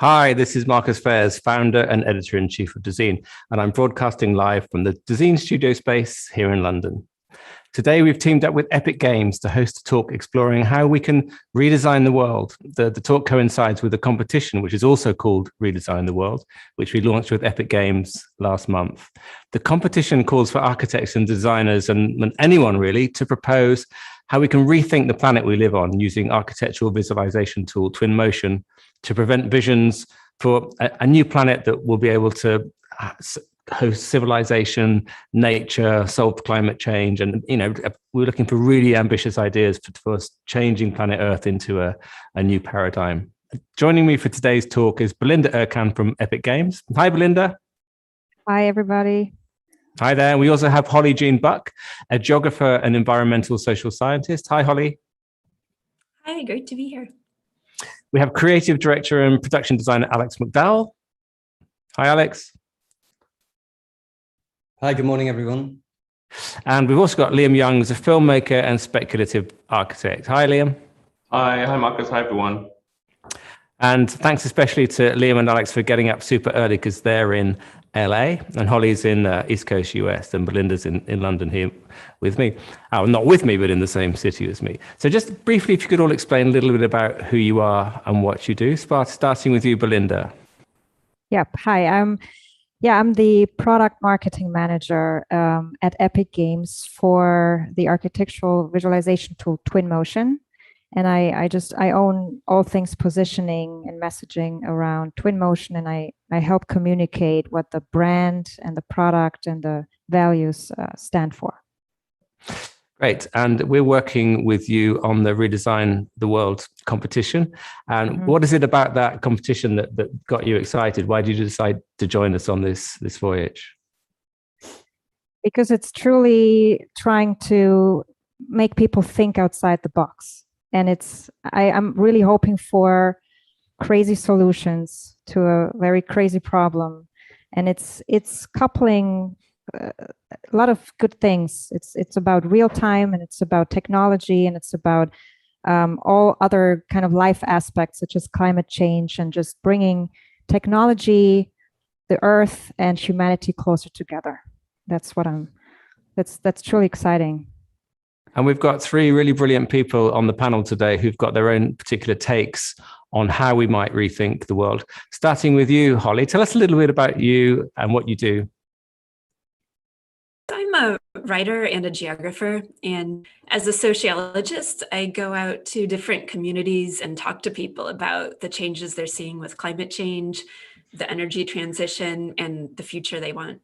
Hi, this is Marcus Fairs, founder and editor-in-chief of Dezeen, and I'm broadcasting live from the Dezeen studio space here in London. Today, we've teamed up with Epic Games to host a talk exploring how we can redesign the world. The talk coincides with a competition, which is also called Redesign the World, which we launched with Epic Games last month. The competition calls for architects and designers and anyone really to propose how we can rethink the planet we live on using architectural visualization tool Twinmotion to prevent visions for a new planet that will be able to host civilization, nature, solve climate change. And, we're looking for really ambitious ideas for changing planet Earth into a new paradigm. Joining me for today's talk is Belinda Ercan from Epic Games. Hi, Belinda. Hi, everybody. Hi there. We also have Holly Jean Buck, a geographer and environmental social scientist. Hi, Holly. Hi, great to be here. We have creative director and production designer Alex McDowell. Hi, Alex. Hi, good morning, everyone. And we've also got Liam Young, who's a filmmaker and speculative architect. Hi, Liam. Hi, Marcus. Hi, everyone. And thanks especially to Liam and Alex for getting up super early because they're in LA and Holly's in East Coast US and Belinda's in London here with me. Oh, not with me, but in the same city as me. So just briefly, if you could all explain a little bit about who you are and what you do, starting with you, Belinda. Yep. Hi, I'm the product marketing manager at Epic Games for the architectural visualization tool Twinmotion. And I own all things positioning and messaging around Twinmotion, and I help communicate what the brand and the product and the values stand for. Great. And we're working with you on the Redesign the World competition. And what is it about that competition that got you excited? Why did you decide to join us on this voyage? Because it's truly trying to make people think outside the box. And I'm really hoping for crazy solutions to a very crazy problem. And it's coupling a lot of good things. It's about real time, and it's about technology, and it's about all other kind of life aspects such as climate change, and just bringing technology, the earth, and humanity closer together. That's truly exciting. And we've got three really brilliant people on the panel today who've got their own particular takes on how we might rethink the world. Starting with you, Holly, tell us a little bit about you and what you do. I'm a writer and a geographer, and as a sociologist, I go out to different communities and talk to people about the changes they're seeing with climate change, the energy transition, and the future they want.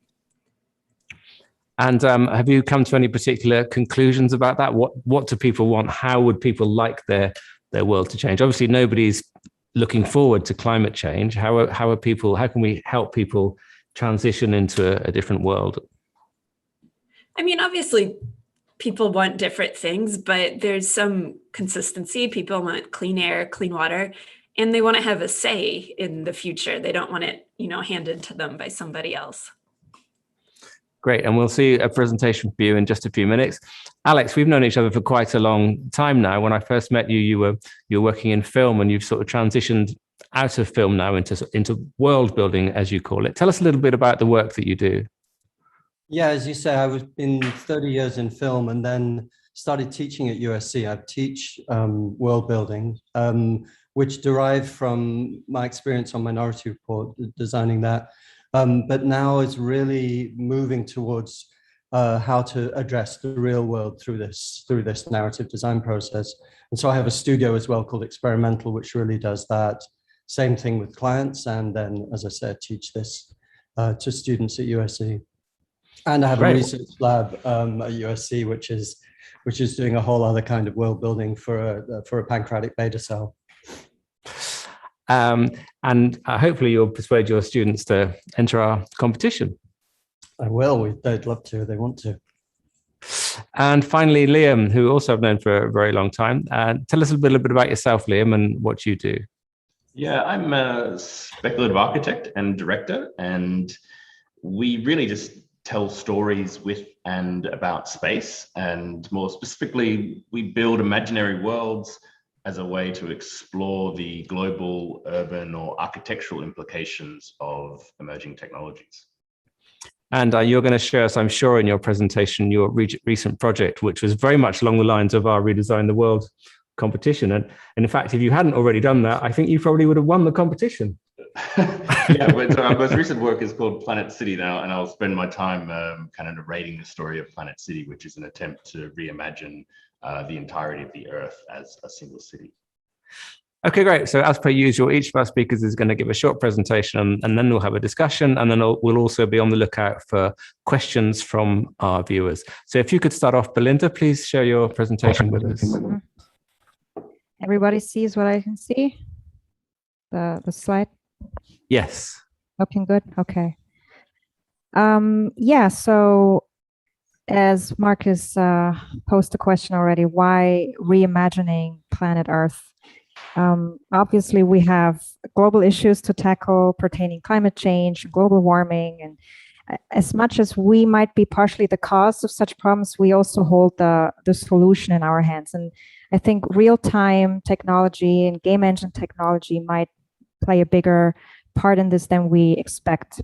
And have you come to any particular conclusions about that? What do people want? How would people like their world to change? Obviously, nobody's looking forward to climate change. How can we help people transition into a different world? I mean, obviously, people want different things, but there's some consistency. People want clean air, clean water, and they want to have a say in the future. They don't want it, handed to them by somebody else. Great, and we'll see a presentation for you in just a few minutes. Alex, we've known each other for quite a long time now. When I first met you, you were working in film, and you've sort of transitioned out of film now into world building, as you call it. Tell us a little bit about the work that you do. Yeah, as you say, I've been 30 years in film and then started teaching at USC. I teach world building, which derived from my experience on Minority Report, designing that. But now is really moving towards how to address the real world through this narrative design process. And so I have a studio as well called Experimental, which really does that. Same thing with clients. And then, as I said, teach this to students at USC. And I have a research lab at USC, which is doing a whole other kind of world building for a pancreatic beta cell. And hopefully you'll persuade your students to enter our competition. I will. They'd love to. They want to. And finally, Liam, who also I've known for a very long time. Tell us a little bit about yourself, Liam, and what you do. Yeah, I'm a speculative architect and director, and we really just tell stories with and about space. And more specifically, we build imaginary worlds as a way to explore the global, urban, or architectural implications of emerging technologies. And you're going to show us, I'm sure, in your presentation, your recent project, which was very much along the lines of our Redesign the World competition. And in fact, if you hadn't already done that, I think you probably would have won the competition. Yeah, but our most recent work is called Planet City now, and I'll spend my time kind of narrating the story of Planet City, which is an attempt to reimagine the entirety of the Earth as a single city. Okay, great. So as per usual, each of our speakers is going to give a short presentation, and then we'll have a discussion, and then we'll also be on the lookout for questions from our viewers. So if you could start off, Belinda, please share your presentation with us. Everybody sees what I can see? The slide? Yes. Looking good? Okay. Yeah, so as Marcus posed the question already, why reimagining planet Earth? Obviously, we have global issues to tackle pertaining climate change, global warming, and as much as we might be partially the cause of such problems, we also hold the solution in our hands. And I think real-time technology and game engine technology might play a bigger part in this than we expect.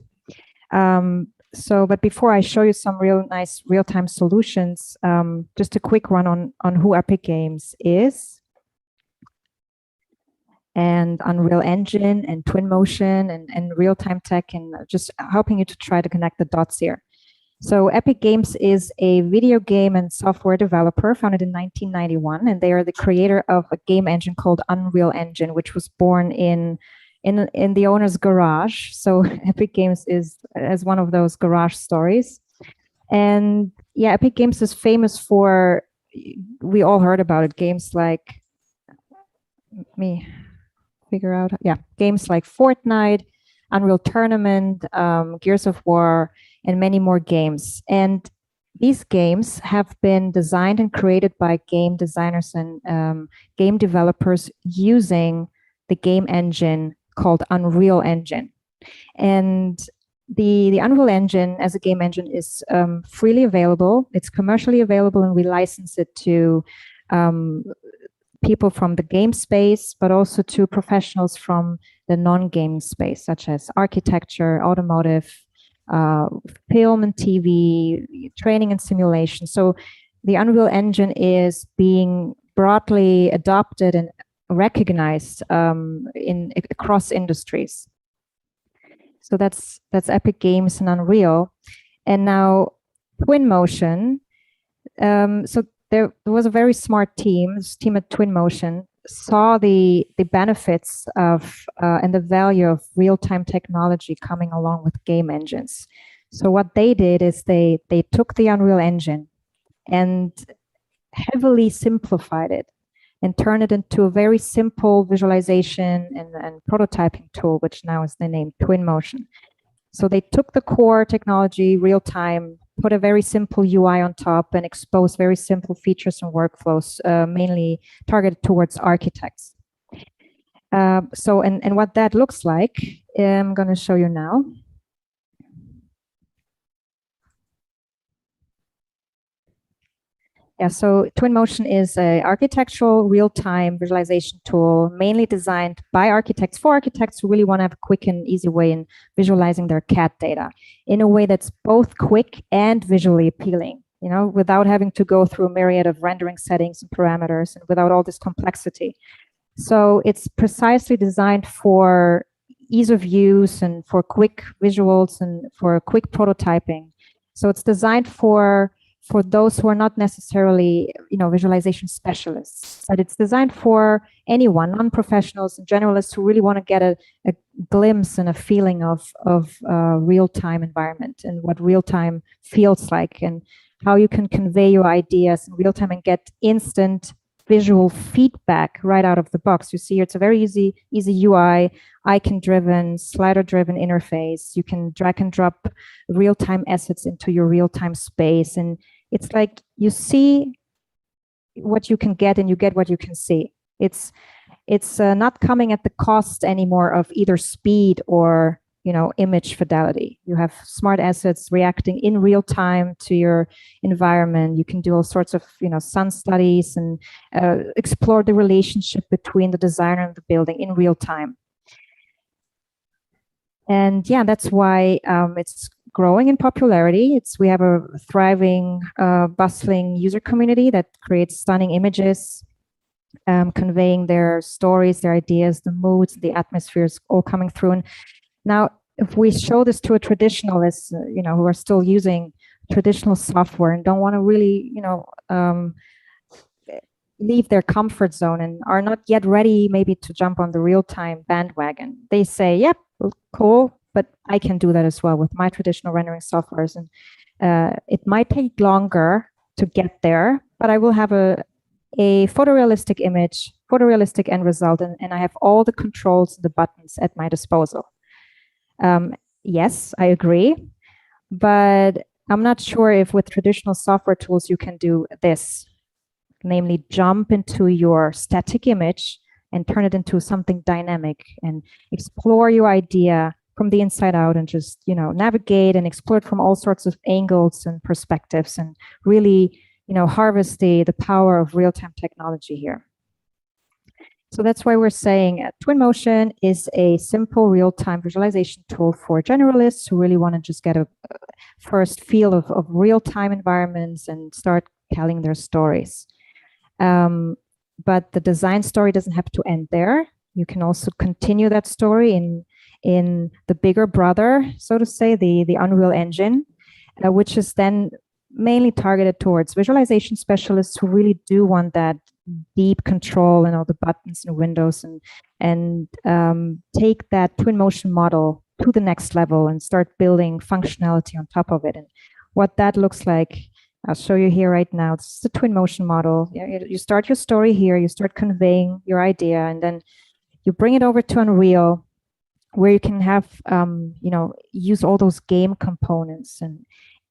But before I show you some nice real-time solutions, just a quick run on who Epic Games is, and Unreal Engine and Twinmotion and real-time tech, and just helping you to try to connect the dots here. So Epic Games is a video game and software developer founded in 1991, and they are the creator of a game engine called Unreal Engine, which was born in the owner's garage. So Epic Games is as one of those garage stories. And yeah, Epic Games is famous for, we all heard about it, games like, games like Fortnite, Unreal Tournament, Gears of War, and many more games. And these games have been designed and created by game designers and game developers using the game engine called Unreal Engine. And the Unreal Engine as a game engine is freely available. It's commercially available, and we license it to people from the game space, but also to professionals from the non-game space, such as architecture, automotive, film and TV, training and simulation. So the Unreal Engine is being broadly adopted and recognized across industries. So that's Epic Games and Unreal. And now Twinmotion. So there was a very smart team. This team at Twinmotion saw the benefits of and the value of real-time technology coming along with game engines. So what they did is they took the Unreal Engine and heavily simplified it and turned it into a very simple visualization and prototyping tool, which now is the name Twinmotion. So they took the core technology, real-time, put a very simple UI on top, and exposed very simple features and workflows, mainly targeted towards architects. And what that looks like, I'm going to show you now. Yeah, so Twinmotion is an architectural real-time visualization tool, mainly designed by architects for architects who really want to have a quick and easy way in visualizing their CAD data in a way that's both quick and visually appealing, you know, without having to go through a myriad of rendering settings and parameters and without all this complexity. So it's precisely designed for ease of use and for quick visuals and for quick prototyping. So it's designed for those who are not necessarily, you know, visualization specialists, but it's designed for anyone, non-professionals and generalists who really want to get a glimpse and a feeling of real-time environment and what real-time feels like and how you can convey your ideas in real-time and get instant visual feedback right out of the box. You see, it's a very easy UI, icon-driven, slider-driven interface. You can drag and drop real-time assets into your real-time space, and it's like you see what you can get and you get what you can see. It's not coming at the cost anymore of either speed or image fidelity. You have smart assets reacting in real time to your environment. You can do all sorts of, sun studies and explore the relationship between the designer and the building in real time. And yeah, that's why it's growing in popularity. We have a thriving, bustling user community that creates stunning images, conveying their stories, their ideas, the moods, the atmospheres, all coming through. And now, if we show this to a traditionalist, who are still using traditional software and don't want to really, leave their comfort zone and are not yet ready maybe to jump on the real-time bandwagon, they say, yep, cool, but I can do that as well with my traditional rendering softwares. And it might take longer to get there, but I will have a photorealistic image, photorealistic end result, and I have all the controls and the buttons at my disposal. Yes, I agree, but I'm not sure if with traditional software tools you can do this, namely jump into your static image and turn it into something dynamic and explore your idea from the inside out and just, navigate and explore it from all sorts of angles and perspectives and really, harvest the power of real-time technology here. So that's why we're saying Twinmotion is a simple real-time visualization tool for generalists who really want to just get a first feel of real-time environments and start telling their stories. But the design story doesn't have to end there. You can also continue that story in the bigger brother, so to say, the Unreal Engine, which is then mainly targeted towards visualization specialists who really do want that deep control and all the buttons and windows and take that Twinmotion model to the next level and start building functionality on top of it. And what that looks like, I'll show you here right now. This is the Twinmotion model. You start your story here, you start conveying your idea, and then you bring it over to Unreal, where you can have, use all those game components and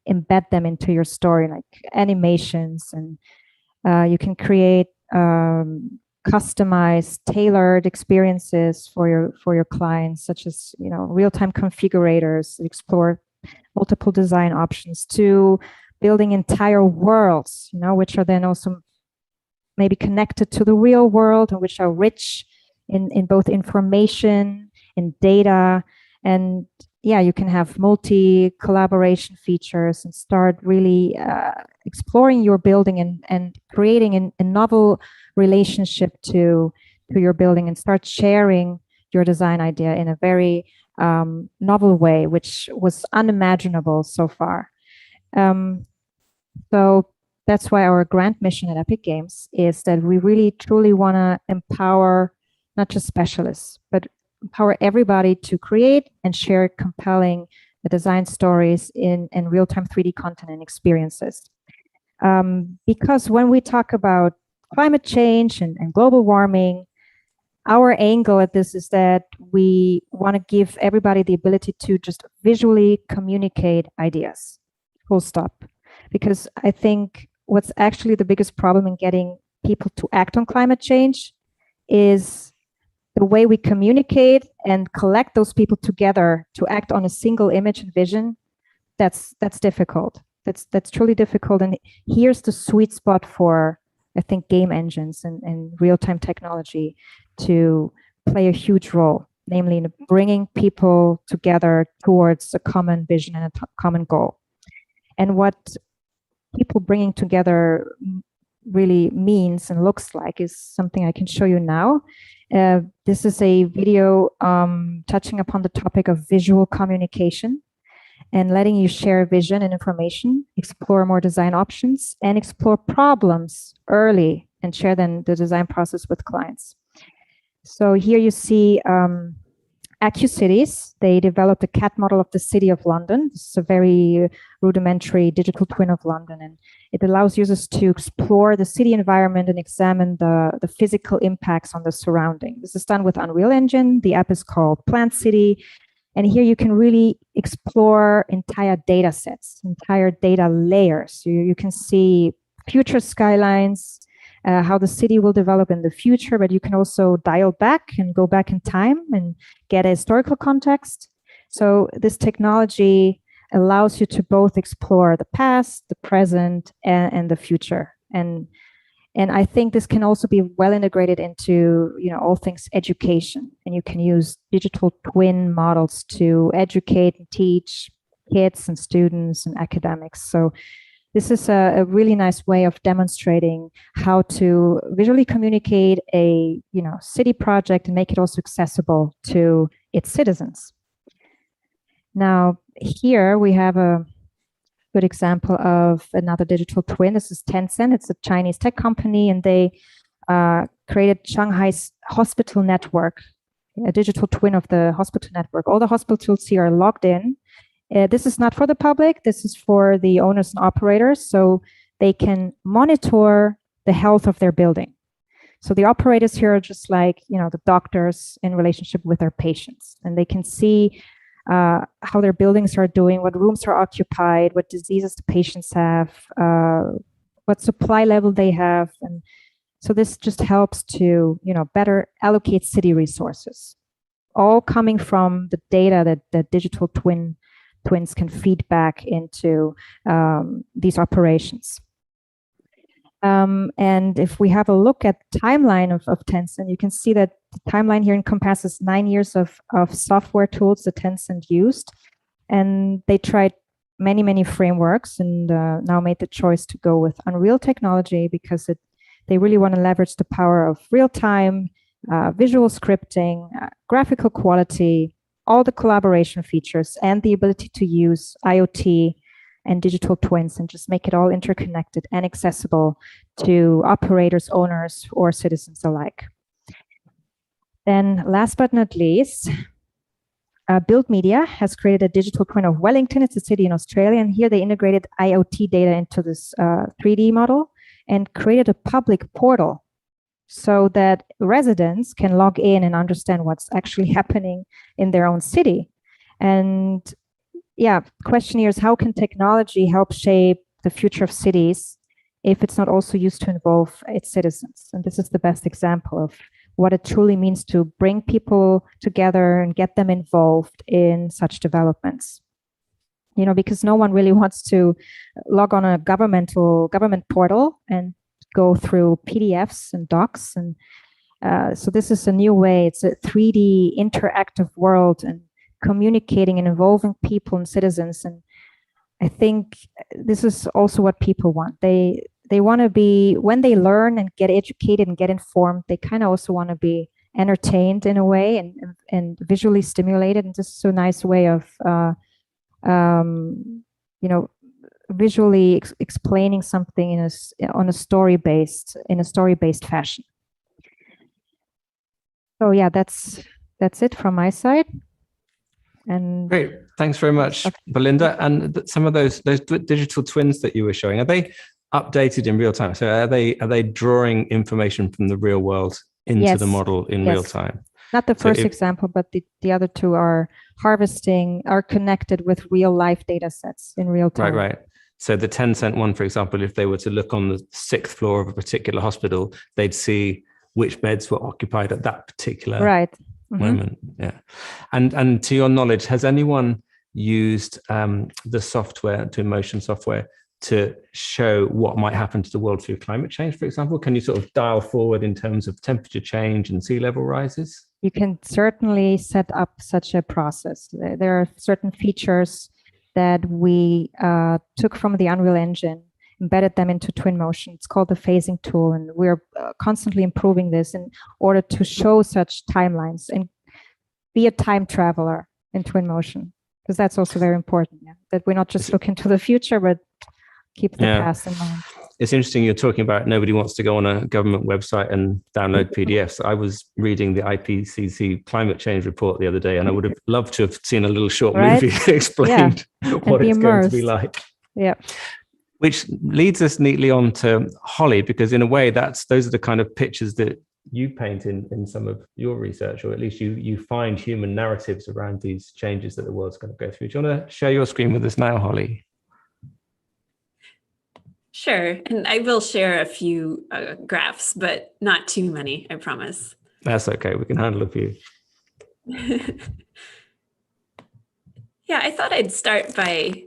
embed them into your story, like animations, and you can create customized, tailored experiences for your clients, such as real-time configurators that explore multiple design options, to building entire worlds, which are then also maybe connected to the real world and which are rich in both information and data. And yeah, you can have multi-collaboration features and start really exploring your building and creating a novel relationship to your building and start sharing your design idea in a very novel way, which was unimaginable so far. So that's why our grand mission at Epic Games is that we really truly want to empower not just specialists, but empower everybody to create and share compelling design stories in real-time 3D content and experiences. Because when we talk about climate change and global warming, our angle at this is that we want to give everybody the ability to just visually communicate ideas, full stop. Because I think what's actually the biggest problem in getting people to act on climate change is the way we communicate and collect those people together to act on a single image and vision. That's difficult. That's truly difficult. And here's the sweet spot for, I think, game engines and real-time technology to play a huge role, namely in bringing people together towards a common vision and a common goal. And what people bringing together really means and looks like is something I can show you now. This is a video touching upon the topic of visual communication and letting you share vision and information, explore more design options, and explore problems early and share then the design process with clients. So here you see AccuCities. They developed a CAD model of the city of London. This is a very rudimentary digital twin of London, and it allows users to explore the city environment and examine the physical impacts on the surrounding. This is done with Unreal Engine. The app is called Plant City. And here you can really explore entire data sets, entire data layers. You can see future skylines, how the city will develop in the future, but you can also dial back and go back in time and get a historical context. So this technology allows you to both explore the past, the present, and the future. And I think this can also be well integrated into, all things education. And you can use digital twin models to educate and teach kids and students and academics. So this is a really nice way of demonstrating how to visually communicate a, city project and make it also accessible to its citizens. Now, here we have a good example of another digital twin. This is Tencent. It's a Chinese tech company, and they created Shanghai's hospital network, a digital twin of the hospital network. All the hospitals here are logged in. This is not for the public. This is for the owners and operators, so they can monitor the health of their building. So the operators here are just like, the doctors in relationship with their patients, and they can see how their buildings are doing, what rooms are occupied, what diseases the patients have, what supply level they have. And so this just helps to, better allocate city resources, all coming from the data that the digital twins can feed back into these operations. And if we have a look at the timeline of Tencent, you can see that the timeline here encompasses 9 years of software tools that Tencent used. And they tried many frameworks and now made the choice to go with Unreal technology because they really want to leverage the power of real-time, visual scripting, graphical quality, all the collaboration features, and the ability to use IoT and digital twins and just make it all interconnected and accessible to operators, owners, or citizens alike. Then last but not least, Build Media has created a digital twin of Wellington. It's a city in Australia, and here they integrated IoT data into this 3D model and created a public portal so that residents can log in and understand what's actually happening in their own city. And yeah, question here is, how can technology help shape the future of cities if it's not also used to involve its citizens? And this is the best example of what it truly means to bring people together and get them involved in such developments. Because no one really wants to log on a government portal and go through PDFs and docs. And so this is a new way. It's a 3D interactive world and communicating and involving people and citizens. And I think this is also what people want. They want to be, when they learn and get educated and get informed, they kind of also want to be entertained in a way and visually stimulated. And this is a nice way of, visually explaining something in a story-based fashion. So yeah, that's it from my side. And great, thanks very much, Belinda. And some of those digital twins that you were showing, are they updated in real time? So are they drawing information from the real world into the model in real time? Not the first example, but the other two are connected with real life data sets in real time. Right. So the Tencent one, for example, if they were to look on the 6th floor of a particular hospital, they'd see which beds were occupied at that particular moment. Yeah. And to your knowledge, has anyone used the software, Twinmotion software, to show what might happen to the world through climate change, for example? Can you sort of dial forward in terms of temperature change and sea level rises? You can certainly set up such a process. There are certain features that we took from the Unreal Engine, embedded them into Twinmotion. It's called the phasing tool, and we're constantly improving this in order to show such timelines and be a time traveler in Twinmotion, because that's also very important, that we're not just looking to the future, but keep the past in mind. It's interesting you're talking about nobody wants to go on a government website and download PDFs. I was reading the Ipcc climate change report the other day, and I would have loved to have seen a little short movie that explained what it's going to be like. Yeah. Which leads us neatly on to Holly, because in a way those are the kind of pictures that you paint in some of your research, or at least you find human narratives around these changes that the world's going to go through. Do you want to share your screen with us now, Holly? Sure. And I will share a few graphs, but not too many, I promise. That's okay. We can handle a few. Yeah, I thought I'd start by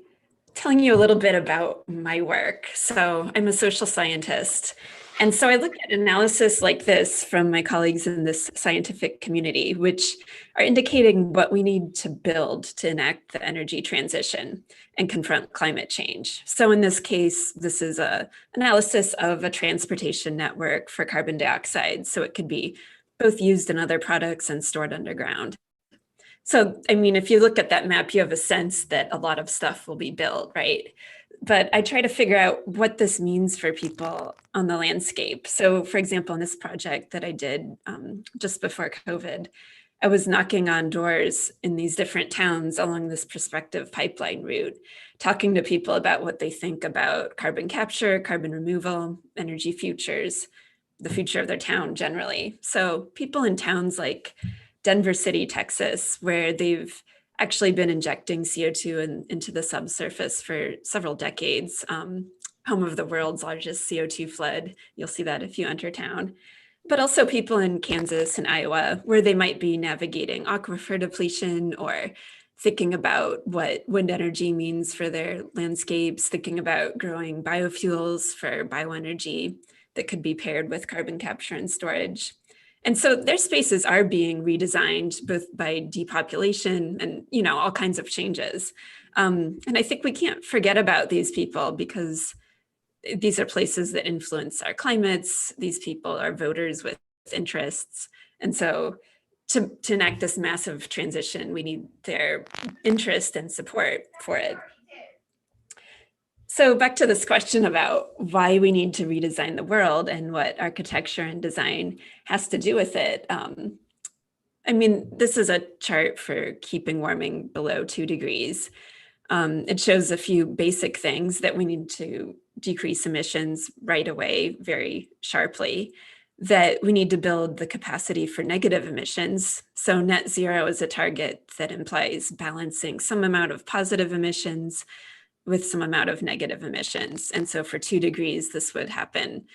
telling you a little bit about my work. So I'm a social scientist. And so I look at analysis like this from my colleagues in this scientific community, which are indicating what we need to build to enact the energy transition and confront climate change. So in this case, this is an analysis of a transportation network for carbon dioxide. So it could be both used in other products and stored underground. So, I mean, if you look at that map, you have a sense that a lot of stuff will be built, right? But I try to figure out what this means for people on the landscape. So, for example, in this project that I did just before COVID, I was knocking on doors in these different towns along this prospective pipeline route, talking to people about what they think about carbon capture, carbon removal, energy futures, the future of their town generally. So people in towns like Denver City, Texas, where they've actually been injecting CO2 into the subsurface for several decades, home of the world's largest CO2 flood. You'll see that if you enter town. But also people in Kansas and Iowa, where they might be navigating aquifer depletion or thinking about what wind energy means for their landscapes, thinking about growing biofuels for bioenergy that could be paired with carbon capture and storage. And so their spaces are being redesigned both by depopulation and, you know, all kinds of changes. And I think we can't forget about these people because these are places that influence our climates. These people are voters with interests. And so to enact this massive transition, we need their interest and support for it. So back to this question about why we need to redesign the world and what architecture and design has to do with it. I mean, this is a chart for keeping warming below 2 degrees. It shows a few basic things that we need to decrease emissions right away, very sharply, that we need to build the capacity for negative emissions. So net zero is a target that implies balancing some amount of positive emissions with some amount of negative emissions. And so for 2 degrees, this would happen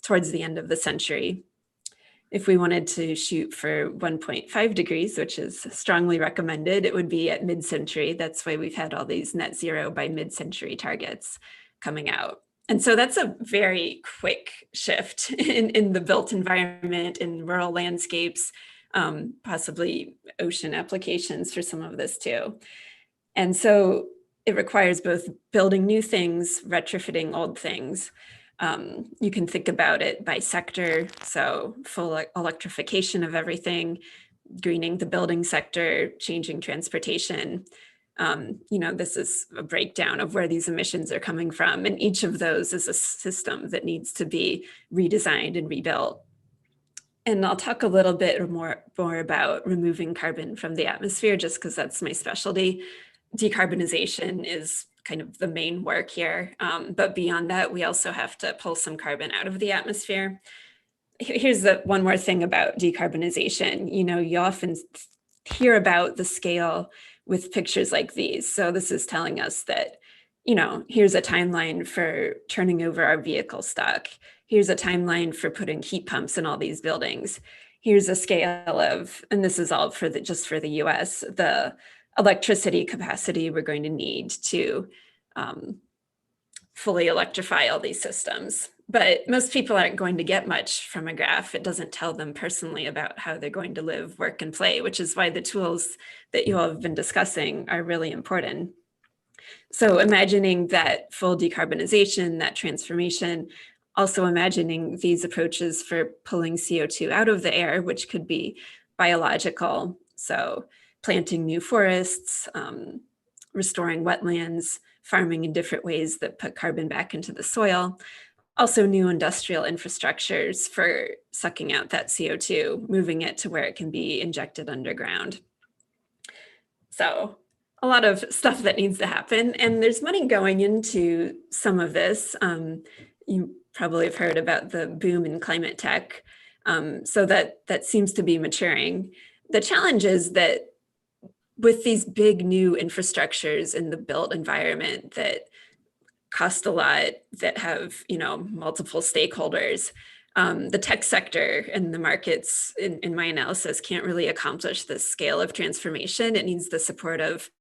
towards the end of the century. If we wanted to shoot for 1.5 degrees, which is strongly recommended, it would be at mid-century. That's why we've had all these net zero by mid-century targets coming out. And so that's a very quick shift in the built environment, in rural landscapes, possibly ocean applications for some of this too. And so it requires both building new things, retrofitting old things. You can think about it by sector, so full electrification of everything, greening the building sector, changing transportation. You know, this is a breakdown of where these emissions are coming from, and each of those is a system that needs to be redesigned and rebuilt. And I'll talk a little bit more about removing carbon from the atmosphere, just because that's my specialty. Decarbonization is kind of the main work here. But beyond that, we also have to pull some carbon out of the atmosphere. Here's the one more thing about decarbonization. You know, you often hear about the scale with pictures like these. So this is telling us that, you know, here's a timeline for turning over our vehicle stock. Here's a timeline for putting heat pumps in all these buildings. Here's a scale of, and this is all for just for the US, the electricity capacity we're going to need to fully electrify all these systems. But most people aren't going to get much from a graph. It doesn't tell them personally about how they're going to live, work, and play, which is why the tools that you all have been discussing are really important. So imagining that full decarbonization, that transformation, also imagining these approaches for pulling CO2 out of the air, which could be biological. So planting new forests, restoring wetlands, farming in different ways that put carbon back into the soil. Also new industrial infrastructures for sucking out that CO2, moving it to where it can be injected underground. So a lot of stuff that needs to happen. And there's money going into some of this. You probably have heard about the boom in climate tech. So that seems to be maturing. The challenge is that with these big new infrastructures in the built environment that cost a lot, that have, you know, multiple stakeholders, the tech sector and the markets in my analysis can't really accomplish this scale of transformation. It needs the support of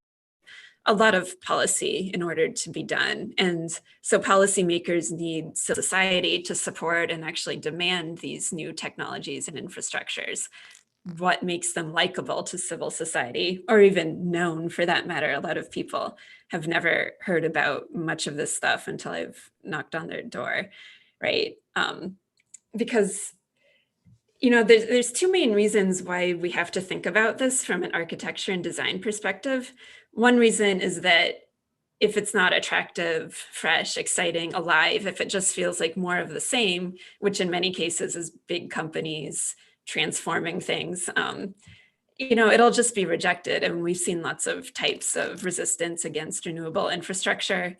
a lot of policy in order to be done. And so policymakers need society to support and actually demand these new technologies and infrastructures. What makes them likable to civil society, or even known for that matter? A lot of people have never heard about much of this stuff until I've knocked on their door, right? Because there's two main reasons why we have to think about this from an architecture and design perspective. One reason is that if it's not attractive, fresh, exciting, alive, if it just feels like more of the same, which in many cases is big companies transforming things, it'll just be rejected. And we've seen lots of types of resistance against renewable infrastructure.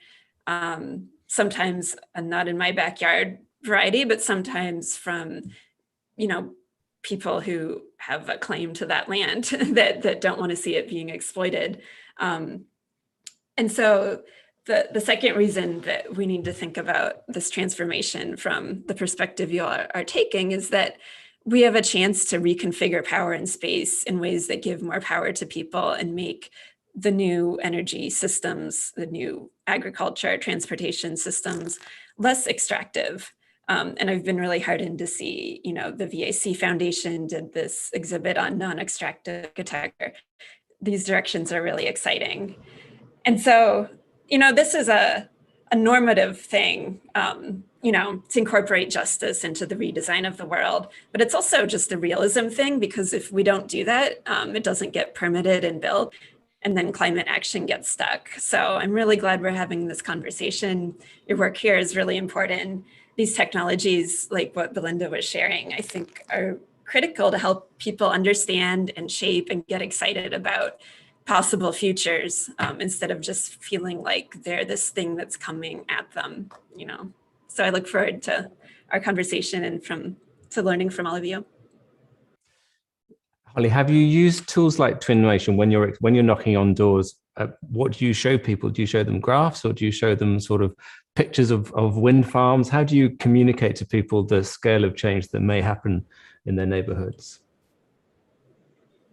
Sometimes not in my backyard variety, but sometimes from people who have a claim to that land that don't want to see it being exploited. And so the second reason that we need to think about this transformation from the perspective you are taking is that we have a chance to reconfigure power and space in ways that give more power to people and make the new energy systems, the new agriculture, transportation systems less extractive. And I've been really heartened to see, the VAC Foundation did this exhibit on non-extractive architecture. These directions are really exciting. And so, this is a normative thing, to incorporate justice into the redesign of the world. But it's also just a realism thing, because if we don't do that, it doesn't get permitted and built, and then climate action gets stuck. So I'm really glad we're having this conversation. Your work here is really important. These technologies, like what Belinda was sharing, I think are critical to help people understand and shape and get excited about possible futures, instead of just feeling like they're this thing that's coming at them, So I look forward to our conversation and to learning from all of you. Holly, have you used tools like Twinmotion when you're knocking on doors? What do you show people? Do you show them graphs, or do you show them sort of pictures of wind farms? How do you communicate to people the scale of change that may happen in their neighborhoods?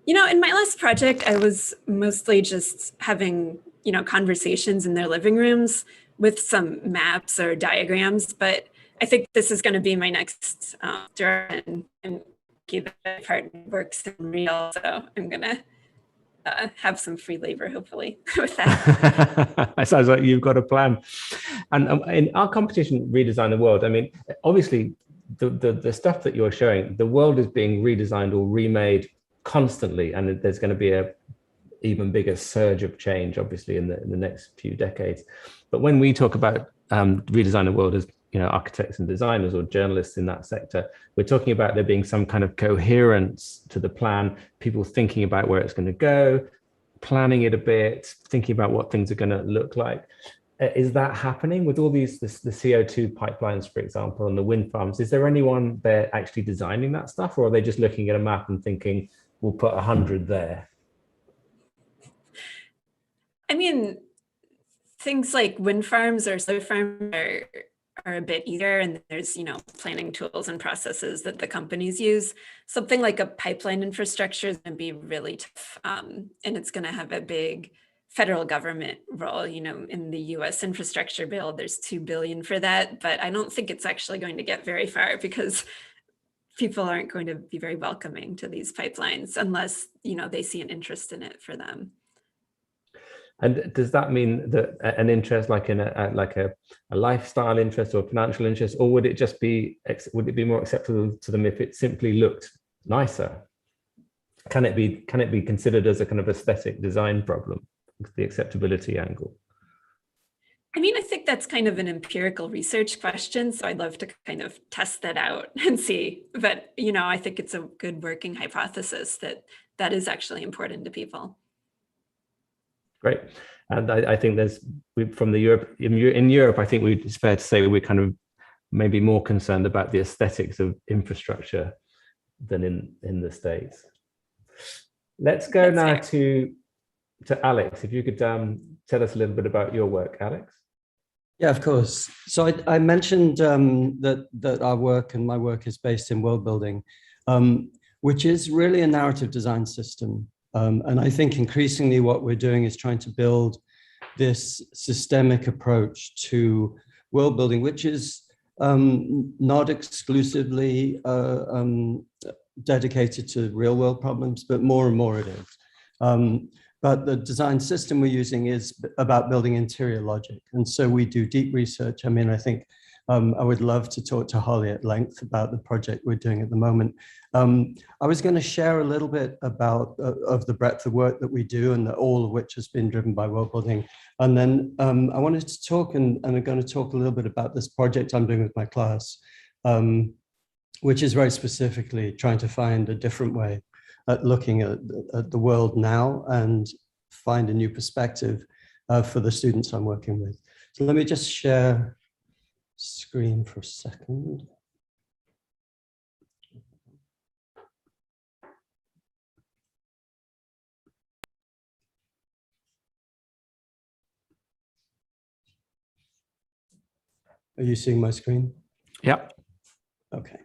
In my last project, I was mostly just having, conversations in their living rooms with some maps or diagrams. But I think this is going to be my next direction, and the part works in real. So I'm going to have some free labor, hopefully, with that. It sounds like you've got a plan. And in our competition, Redesign the World, I mean, obviously, the stuff that you're showing, the world is being redesigned or remade constantly, and there's going to be a even bigger surge of change, obviously, in the next few decades. But when we talk about Redesign the World as architects and designers or journalists in that sector, we're talking about there being some kind of coherence to the plan, people thinking about where it's going to go, planning it a bit, thinking about what things are going to look like. Is that happening with all the CO2 pipelines, for example, and the wind farms? Is there anyone there actually designing that stuff, or are they just looking at a map and thinking, we'll put 100 there? I mean, things like wind farms or solar farms are a bit easier, and there's planning tools and processes that the companies use. Something like a pipeline infrastructure is going to be really tough, and it's going to have a big federal government role. In the U.S. infrastructure bill, there's $2 billion for that, but I don't think it's actually going to get very far, because people aren't going to be very welcoming to these pipelines unless they see an interest in it for them. And does that mean that an interest, like in a lifestyle interest or financial interest, or would it be more acceptable to them if it simply looked nicer? Can it be considered as a kind of aesthetic design problem, the acceptability angle? I mean, I think that's kind of an empirical research question, so I'd love to kind of test that out and see. But I think it's a good working hypothesis that is actually important to people. Great. And I think in Europe, I think it's fair to say we're kind of maybe more concerned about the aesthetics of infrastructure than in the States. Let's go now to Alex. If you could tell us a little bit about your work, Alex. Yeah, of course. So I mentioned that our work and my work is based in world building, which is really a narrative design system. And I think increasingly what we're doing is trying to build this systemic approach to world building, which is not exclusively dedicated to real world problems, but more and more it is. But the design system we're using is about building interior logic. And so we do deep research. I mean, I think I would love to talk to Holly at length about the project we're doing at the moment. I was going to share a little bit about of the breadth of work that we do, and all of which has been driven by world building. And then I wanted to talk, and I'm going to talk a little bit about this project I'm doing with my class, which is very specifically trying to find a different way at looking at the world now and find a new perspective for the students I'm working with. So let me just share screen for a second. Are you seeing my screen? Yep. Okay.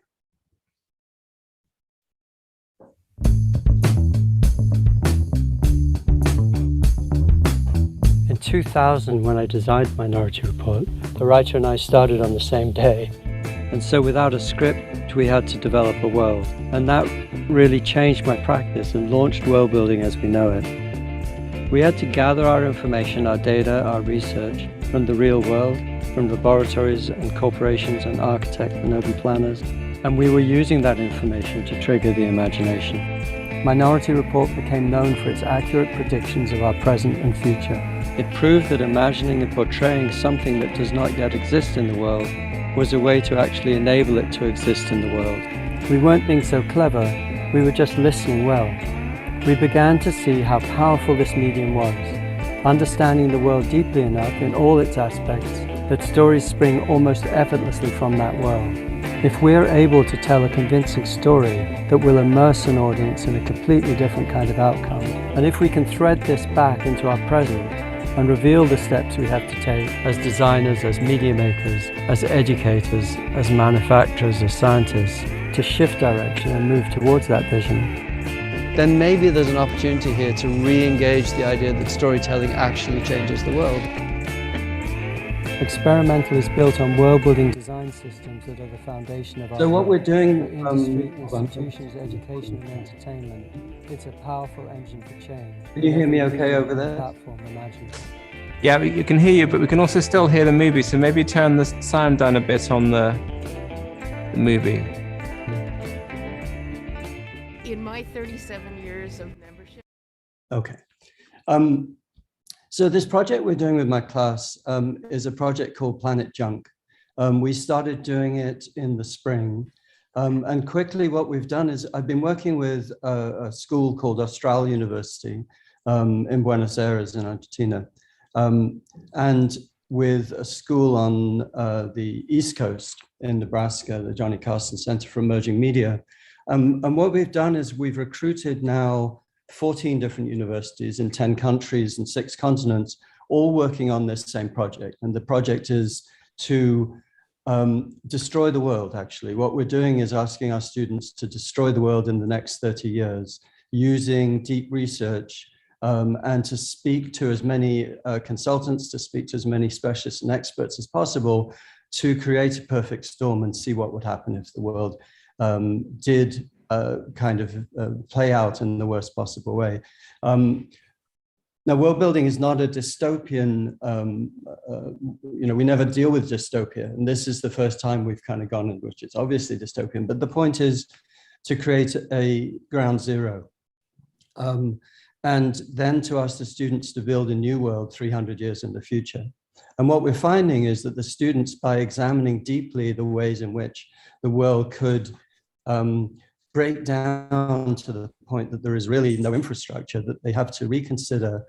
In 2000, when I designed Minority Report, the writer and I started on the same day. And so without a script, we had to develop a world. And that really changed my practice and launched world building as we know it. We had to gather our information, our data, our research from the real world, from laboratories and corporations and architects and urban planners. And we were using that information to trigger the imagination. Minority Report became known for its accurate predictions of our present and future. It proved that imagining and portraying something that does not yet exist in the world was a way to actually enable it to exist in the world. We weren't being so clever, we were just listening well. We began to see how powerful this medium was, understanding the world deeply enough in all its aspects that stories spring almost effortlessly from that world. If we're able to tell a convincing story that will immerse an audience in a completely different kind of outcome, and if we can thread this back into our present and reveal the steps we have to take as designers, as media makers, as educators, as manufacturers, as scientists, to shift direction and move towards that vision, then maybe there's an opportunity here to re-engage the idea that storytelling actually changes the world. Experimental is built on world-building design systems that are the foundation of our So what we're doing, industry, institutions, education and entertainment. It's a powerful engine for change. Can you hear me okay over there? Platform imagined. Yeah, we can hear you, but we can also still hear the movie. So maybe turn the sound down a bit on the movie. In my 37 years of membership. Okay. So this project we're doing with my class is a project called Planet Junk. We started doing it in the spring. And quickly what we've done is I've been working with a school called Austral University in Buenos Aires in Argentina, and with a school on the East Coast in Nebraska, the Johnny Carson Center for Emerging Media. And what we've done is we've recruited now 14 different universities in 10 countries and 6 continents, all working on this same project. And the project is to destroy the world, actually. What we're doing is asking our students to destroy the world in the next 30 years using deep research and to speak to as many consultants, to speak to as many specialists and experts as possible to create a perfect storm and see what would happen if the world did kind of play out in the worst possible way. Now, world building is not a dystopian, we never deal with dystopia. And this is the first time we've kind of gone in, which is obviously dystopian. But the point is to create a ground zero. And then to ask the students to build a new world 300 years in the future. And what we're finding is that the students, by examining deeply the ways in which the world could break down to the point that there is really no infrastructure, that they have to reconsider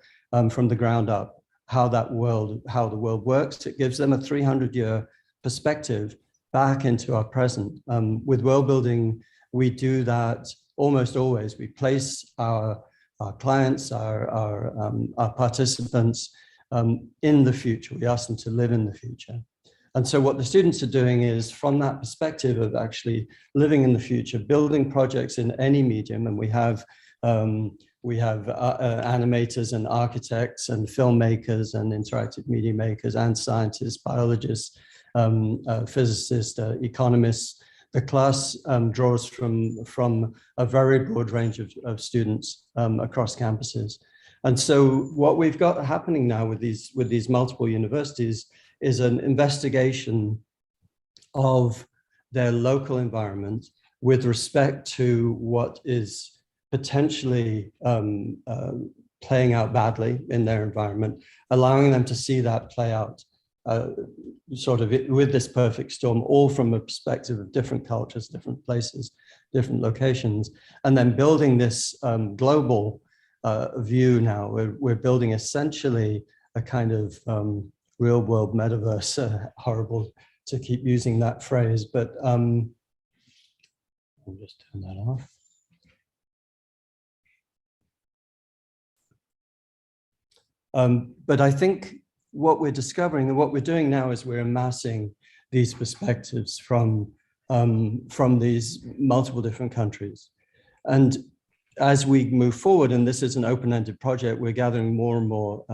from the ground up how the world works. It gives them a 300-year perspective back into our present. With world building, we do that almost always. We place our clients, our participants in the future. We ask them to live in the future. And so what the students are doing is, from that perspective of actually living in the future, building projects in any medium, and we have we have animators and architects and filmmakers and interactive media makers and scientists, biologists, physicists, economists. The class draws from a very broad range of students across campuses. And so what we've got happening now with these multiple universities is an investigation of their local environment with respect to what is potentially playing out badly in their environment, allowing them to see that play out sort of with this perfect storm, all from a perspective of different cultures, different places, different locations, and then building this global view now. We're building essentially a kind of real world metaverse, horrible to keep using that phrase, but I'll just turn that off. But I think what we're discovering and what we're doing now is we're amassing these perspectives from these multiple different countries. And as we move forward, and this is an open-ended project, we're gathering more and more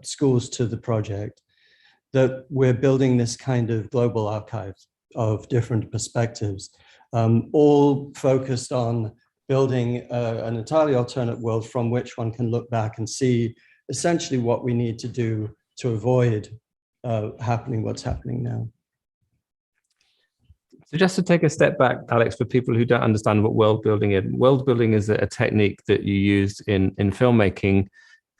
schools to the project, that we're building this kind of global archive of different perspectives, all focused on building an entirely alternate world from which one can look back and see essentially what we need to do to avoid what's happening now. So just to take a step back, Alex, for people who don't understand what world building is, world building is a technique that you use in filmmaking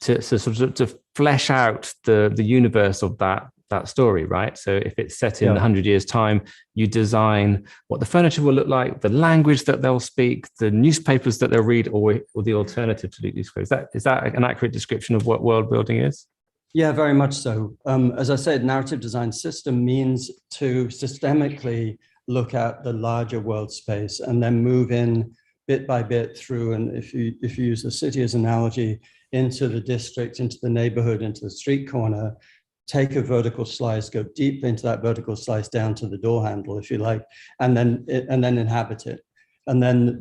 to sort of to flesh out the universe of that story, right? So if it's set in 100 years' time, you design what the furniture will look like, the language that they'll speak, the newspapers that they'll read, or the alternative to these. Is that an accurate description of what world building is? Yeah, very much so. As I said, narrative design system means to systemically look at the larger world space and then move in bit by bit through, and if you use the city as an analogy, into the district, into the neighborhood, into the street corner, take a vertical slice, go deep into that vertical slice down to the door handle, if you like, and then inhabit it. And then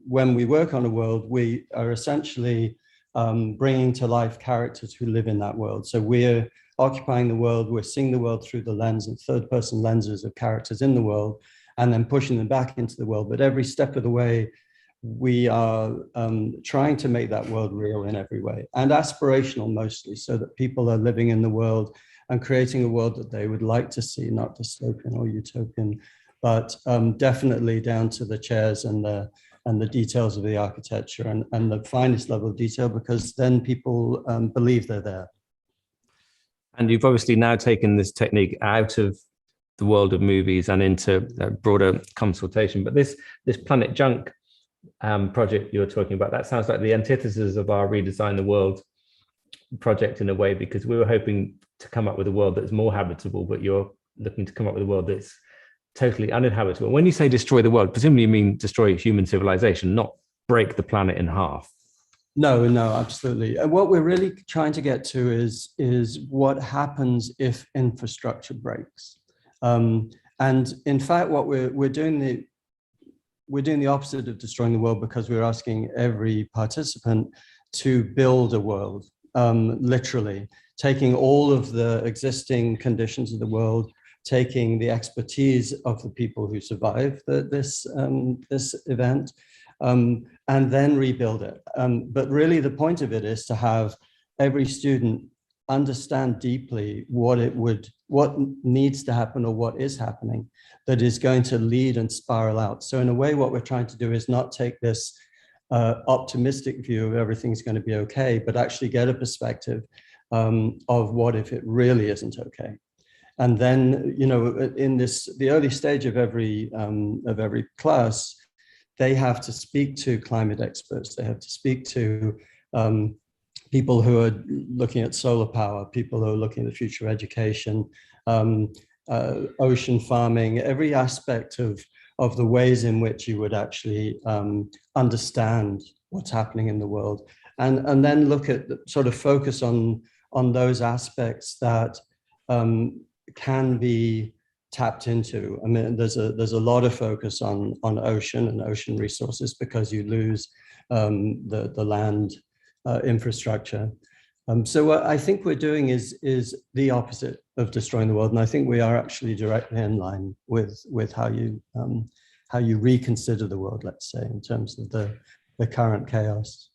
when we work on a world, we are essentially bringing to life characters who live in that world. So we're occupying the world, we're seeing the world through the lens and third-person lenses of characters in the world, and then pushing them back into the world. But every step of the way, we are trying to make that world real in every way, and aspirational mostly, so that people are living in the world and creating a world that they would like to see, not dystopian or utopian, but definitely down to the chairs and the details of the architecture and the finest level of detail, because then people believe they're there. And you've obviously now taken this technique out of the world of movies and into broader consultation. But this Planet Junk project you're talking about, that sounds like the antithesis of our Redesign the World project in a way, because we were hoping to come up with a world that's more habitable, but you're looking to come up with a world that's totally uninhabitable. When you say destroy the world, presumably you mean destroy human civilization, not break the planet in half. No, absolutely. And what we're really trying to get to is what happens if infrastructure breaks. And in fact, what we're doing the opposite of destroying the world, because we're asking every participant to build a world, literally taking all of the existing conditions of the world, taking the expertise of the people who survived this event, and then rebuild it. But really the point of it is to have every student understand deeply what needs to happen or what is happening that is going to lead and spiral out. So in a way, what we're trying to do is not take this optimistic view of everything's going to be okay, but actually get a perspective of what if it really isn't okay. And then, in the early stage of every class, they have to speak to climate experts. They have to speak to people who are looking at solar power, people who are looking at the future of education, ocean farming, every aspect of the ways in which you would actually understand what's happening in the world, and then look at sort of focus on those aspects that can be tapped into. I mean, there's a lot of focus on ocean and ocean resources, because you lose the land infrastructure. So what I think we're doing is the opposite of destroying the world, and I think we are actually directly in line with how you reconsider the world, let's say, in terms of the current chaos.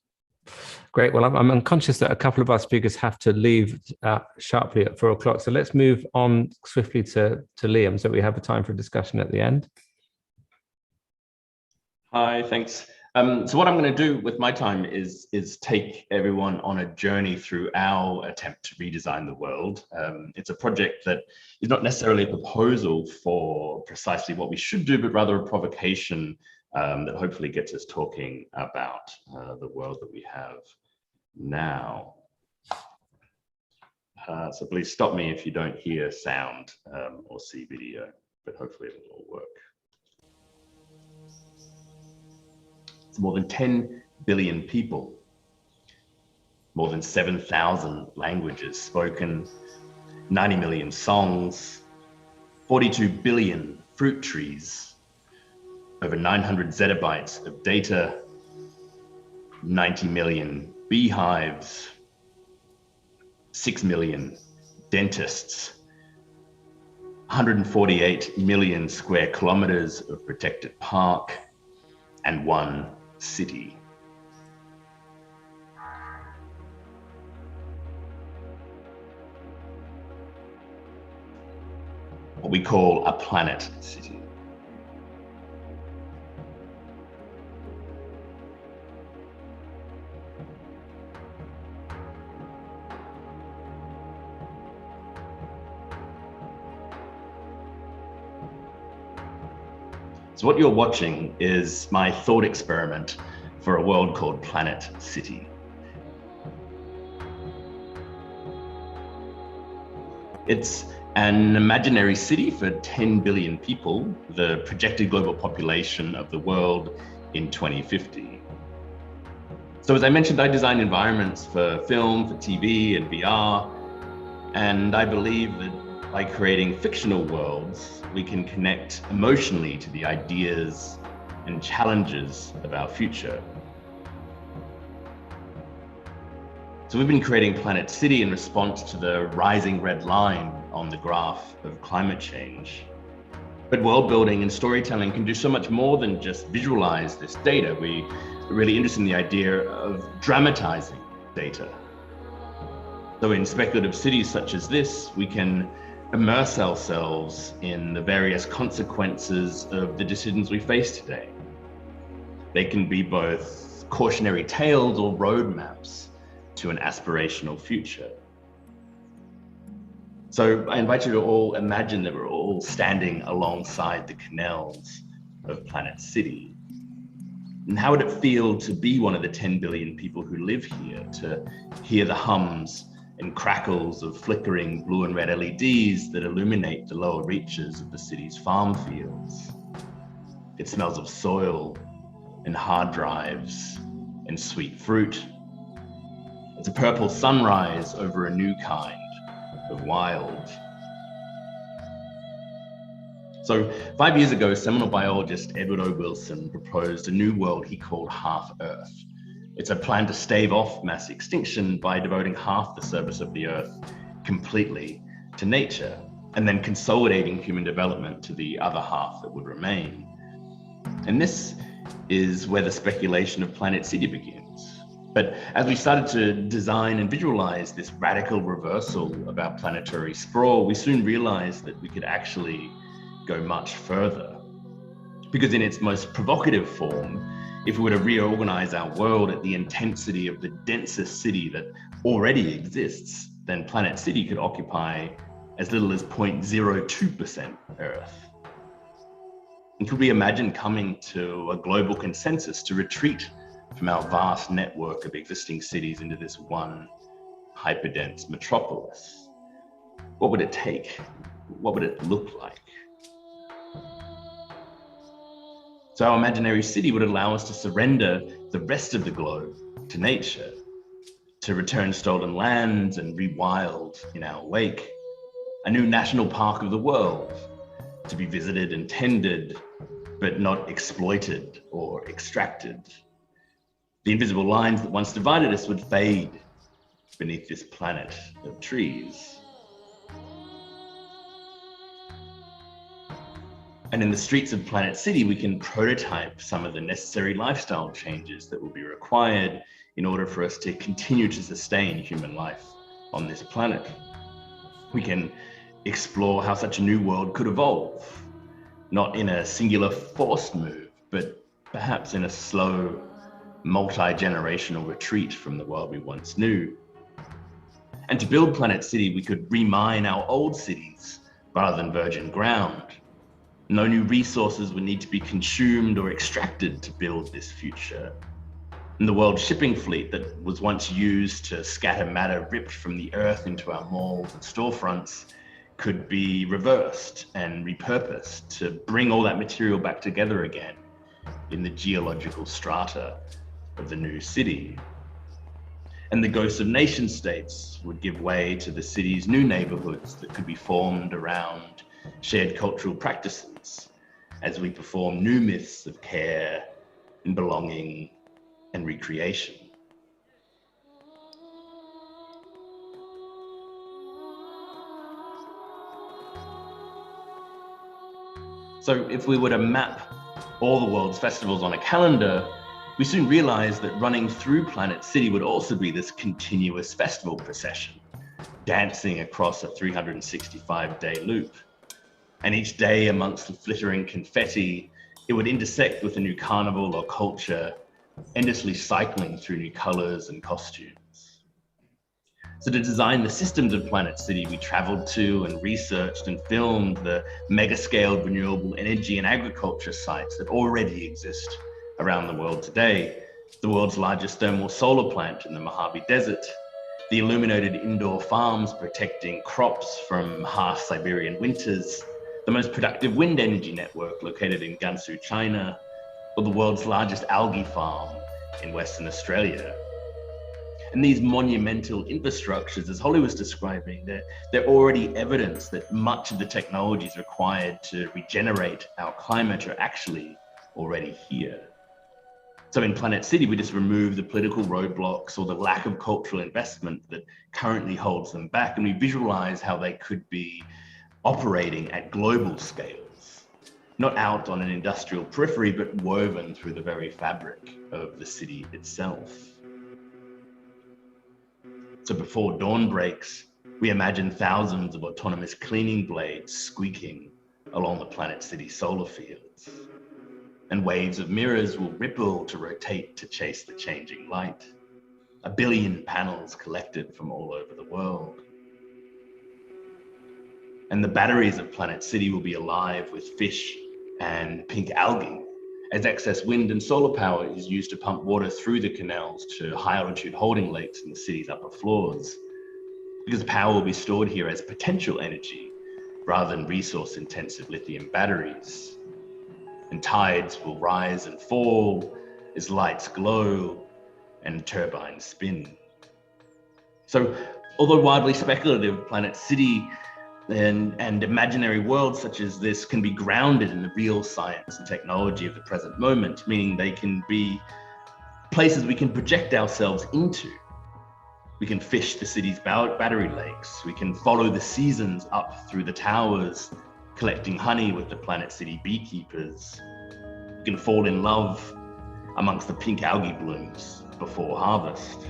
Great. Well, I'm unconscious that a couple of our speakers have to leave sharply at 4 o'clock. So let's move on swiftly to Liam, so we have a time for discussion at the end. Hi, thanks. So what I'm going to do with my time is take everyone on a journey through our attempt to redesign the world. It's a project that is not necessarily a proposal for precisely what we should do, but rather a provocation that hopefully gets us talking about the world that we have now. So please stop me if you don't hear sound or see video, but hopefully it will all work. It's more than 10 billion people, more than 7,000 languages spoken, 90 million songs, 42 billion fruit trees, over 900 zettabytes of data, 90 million beehives, 6 million dentists, 148 million square kilometers of protected park, and 1 city. What we call a planet city. So what you're watching is my thought experiment for a world called Planet City. It's an imaginary city for 10 billion people, the projected global population of the world in 2050. So as I mentioned, I design environments for film, for TV and VR, and I believe that by creating fictional worlds, we can connect emotionally to the ideas and challenges of our future. So we've been creating Planet City in response to the rising red line on the graph of climate change. But world building and storytelling can do so much more than just visualize this data. We're really interested in the idea of dramatizing data. So in speculative cities such as this, we can immerse ourselves in the various consequences of the decisions we face today. They can be both cautionary tales or roadmaps to an aspirational future. So I invite you to all imagine that we're all standing alongside the canals of Planet City. And how would it feel to be one of the 10 billion people who live here, to hear the hums and crackles of flickering blue and red LEDs that illuminate the lower reaches of the city's farm fields? It smells of soil and hard drives and sweet fruit. It's a purple sunrise over a new kind of wild. So 5 years ago, seminal biologist Edward O. Wilson proposed a new world he called Half Earth. It's a plan to stave off mass extinction by devoting half the surface of the Earth completely to nature, and then consolidating human development to the other half that would remain. And this is where the speculation of Planet City begins. But as we started to design and visualize this radical reversal of our planetary sprawl, we soon realized that we could actually go much further. Because in its most provocative form, if we were to reorganize our world at the intensity of the densest city that already exists, then Planet City could occupy as little as 0.02% Earth. And could we imagine coming to a global consensus to retreat from our vast network of existing cities into this one hyperdense metropolis? What would it take? What would it look like? So our imaginary city would allow us to surrender the rest of the globe to nature, to return stolen lands and rewild in our wake, a new national park of the world, to be visited and tended, but not exploited or extracted. The invisible lines that once divided us would fade beneath this planet of trees. And in the streets of Planet City, we can prototype some of the necessary lifestyle changes that will be required in order for us to continue to sustain human life on this planet. We can explore how such a new world could evolve, not in a singular forced move, but perhaps in a slow, multi-generational retreat from the world we once knew. And to build Planet City, we could remine our old cities rather than virgin ground. No new resources would need to be consumed or extracted to build this future. And the world shipping fleet that was once used to scatter matter ripped from the earth into our malls and storefronts could be reversed and repurposed to bring all that material back together again in the geological strata of the new city. And the ghosts of nation states would give way to the city's new neighborhoods that could be formed around shared cultural practices as we perform new myths of care and belonging and recreation. So if we were to map all the world's festivals on a calendar, we soon realized that running through Planet City would also be this continuous festival procession, dancing across a 365-day loop. And each day amongst the flittering confetti, it would intersect with a new carnival or culture, endlessly cycling through new colors and costumes. So to design the systems of Planet City, we traveled to and researched and filmed the mega-scaled renewable energy and agriculture sites that already exist around the world today. The world's largest thermal solar plant in the Mojave Desert, the illuminated indoor farms protecting crops from harsh Siberian winters, the most productive wind energy network located in Gansu, China, or the world's largest algae farm in Western Australia. And these monumental infrastructures, as Holly was describing, they're already evidence that much of the technologies required to regenerate our climate are actually already here. So in Planet City, we just remove the political roadblocks or the lack of cultural investment that currently holds them back, and we visualize how they could be operating at global scales, not out on an industrial periphery, but woven through the very fabric of the city itself. So before dawn breaks, we imagine thousands of autonomous cleaning blades squeaking along the Planet City solar fields. And waves of mirrors will ripple to rotate to chase the changing light. 1 billion panels collected from all over the world. And the batteries of Planet City will be alive with fish and pink algae, as excess wind and solar power is used to pump water through the canals to high altitude holding lakes in the city's upper floors. Because power will be stored here as potential energy rather than resource intensive lithium batteries. And tides will rise and fall as lights glow and turbines spin. So although widely speculative, Planet City and imaginary worlds such as this can be grounded in the real science and technology of the present moment, meaning they can be places we can project ourselves into. We can fish the city's battery lakes. We can follow the seasons up through the towers, collecting honey with the Planet City beekeepers. We can fall in love amongst the pink algae blooms before harvest.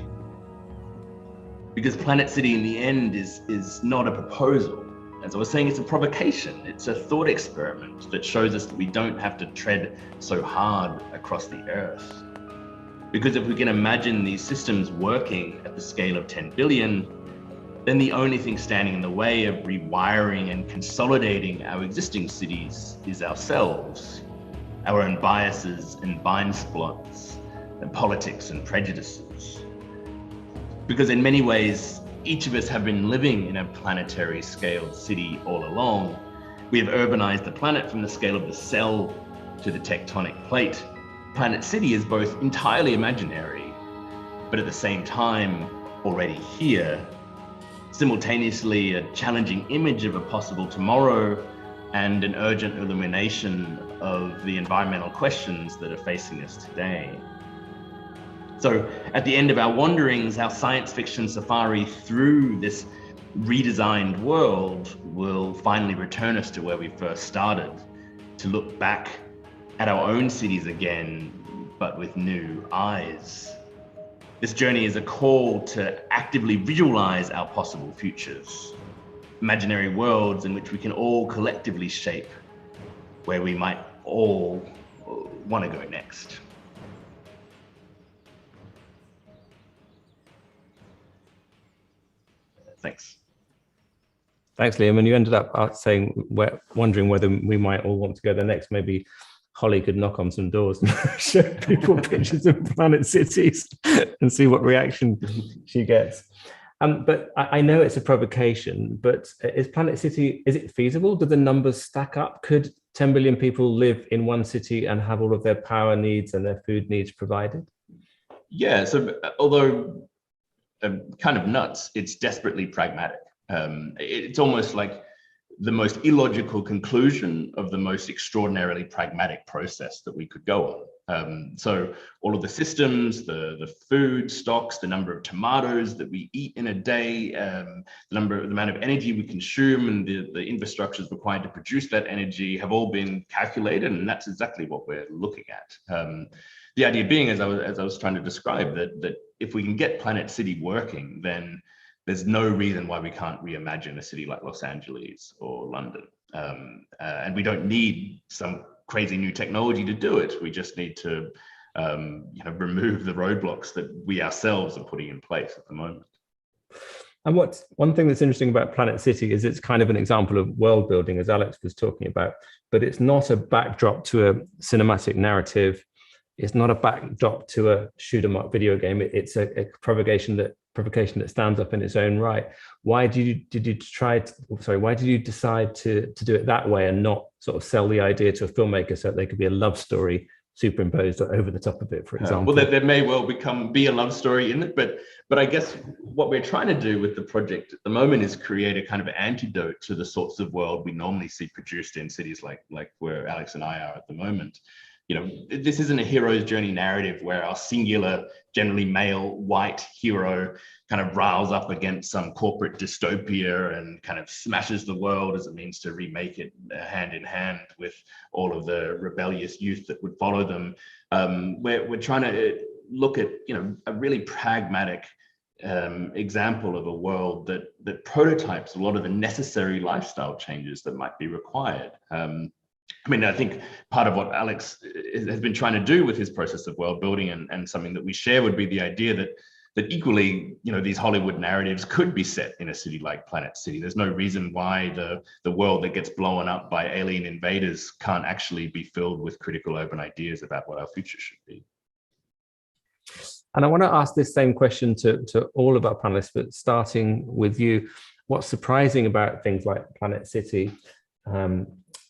Because Planet City in the end is not a proposal. As I was saying, it's a provocation. It's a thought experiment that shows us that we don't have to tread so hard across the earth. Because if we can imagine these systems working at the scale of 10 billion, then the only thing standing in the way of rewiring and consolidating our existing cities is ourselves, our own biases and blind spots, and politics and prejudices. Because in many ways, each of us have been living in a planetary scaled city all along. We have urbanized the planet from the scale of the cell to the tectonic plate. Planet City is both entirely imaginary, but at the same time, already here, simultaneously a challenging image of a possible tomorrow and an urgent illumination of the environmental questions that are facing us today. So at the end of our wanderings, our science fiction safari through this redesigned world will finally return us to where we first started, to look back at our own cities again, but with new eyes. This journey is a call to actively visualize our possible futures, imaginary worlds in which we can all collectively shape where we might all want to go next. Thanks. Thanks, Liam. And you ended up saying, wondering whether we might all want to go there next. Maybe Holly could knock on some doors and show people pictures of planet cities and see what reaction she gets. But I know it's a provocation, but is Planet City, is it feasible? Do the numbers stack up? Could 10 billion people live in one city and have all of their power needs and their food needs provided? Yeah, so although kind of nuts, it's desperately pragmatic. It's almost like the most illogical conclusion of the most extraordinarily pragmatic process that we could go on. So all of the systems, the food stocks, the number of tomatoes that we eat in a day, the amount of energy we consume, and the infrastructures required to produce that energy have all been calculated, and that's exactly what we're looking at. The idea being, as I was trying to describe, that if we can get Planet City working, then there's no reason why we can't reimagine a city like Los Angeles or London. And we don't need some crazy new technology to do it. We just need to remove the roadblocks that we ourselves are putting in place at the moment. And one thing that's interesting about Planet City is it's kind of an example of world building, as Alex was talking about, but it's not a backdrop to a cinematic narrative. It's not a backdrop to a shoot 'em up video game. It's a provocation that stands up in its own right. Why did you decide to do it that way and not sort of sell the idea to a filmmaker so that there could be a love story superimposed over the top of it, for example? Well, there may well be a love story in it, but I guess what we're trying to do with the project at the moment is create a kind of antidote to the sorts of world we normally see produced in cities like where Alex and I are at the moment. This isn't a hero's journey narrative where our singular, generally male, white hero kind of riles up against some corporate dystopia and kind of smashes the world as it means to remake it hand in hand with all of the rebellious youth that would follow them. We're trying to look at, a really pragmatic example of a world that prototypes a lot of the necessary lifestyle changes that might be required. I think part of what Alex has been trying to do with his process of world building and something that we share would be the idea that equally, these Hollywood narratives could be set in a city like Planet City. There's no reason why the world that gets blown up by alien invaders can't actually be filled with critical open ideas about what our future should be. And I want to ask this same question to all of our panelists, but starting with you. What's surprising about things like Planet City?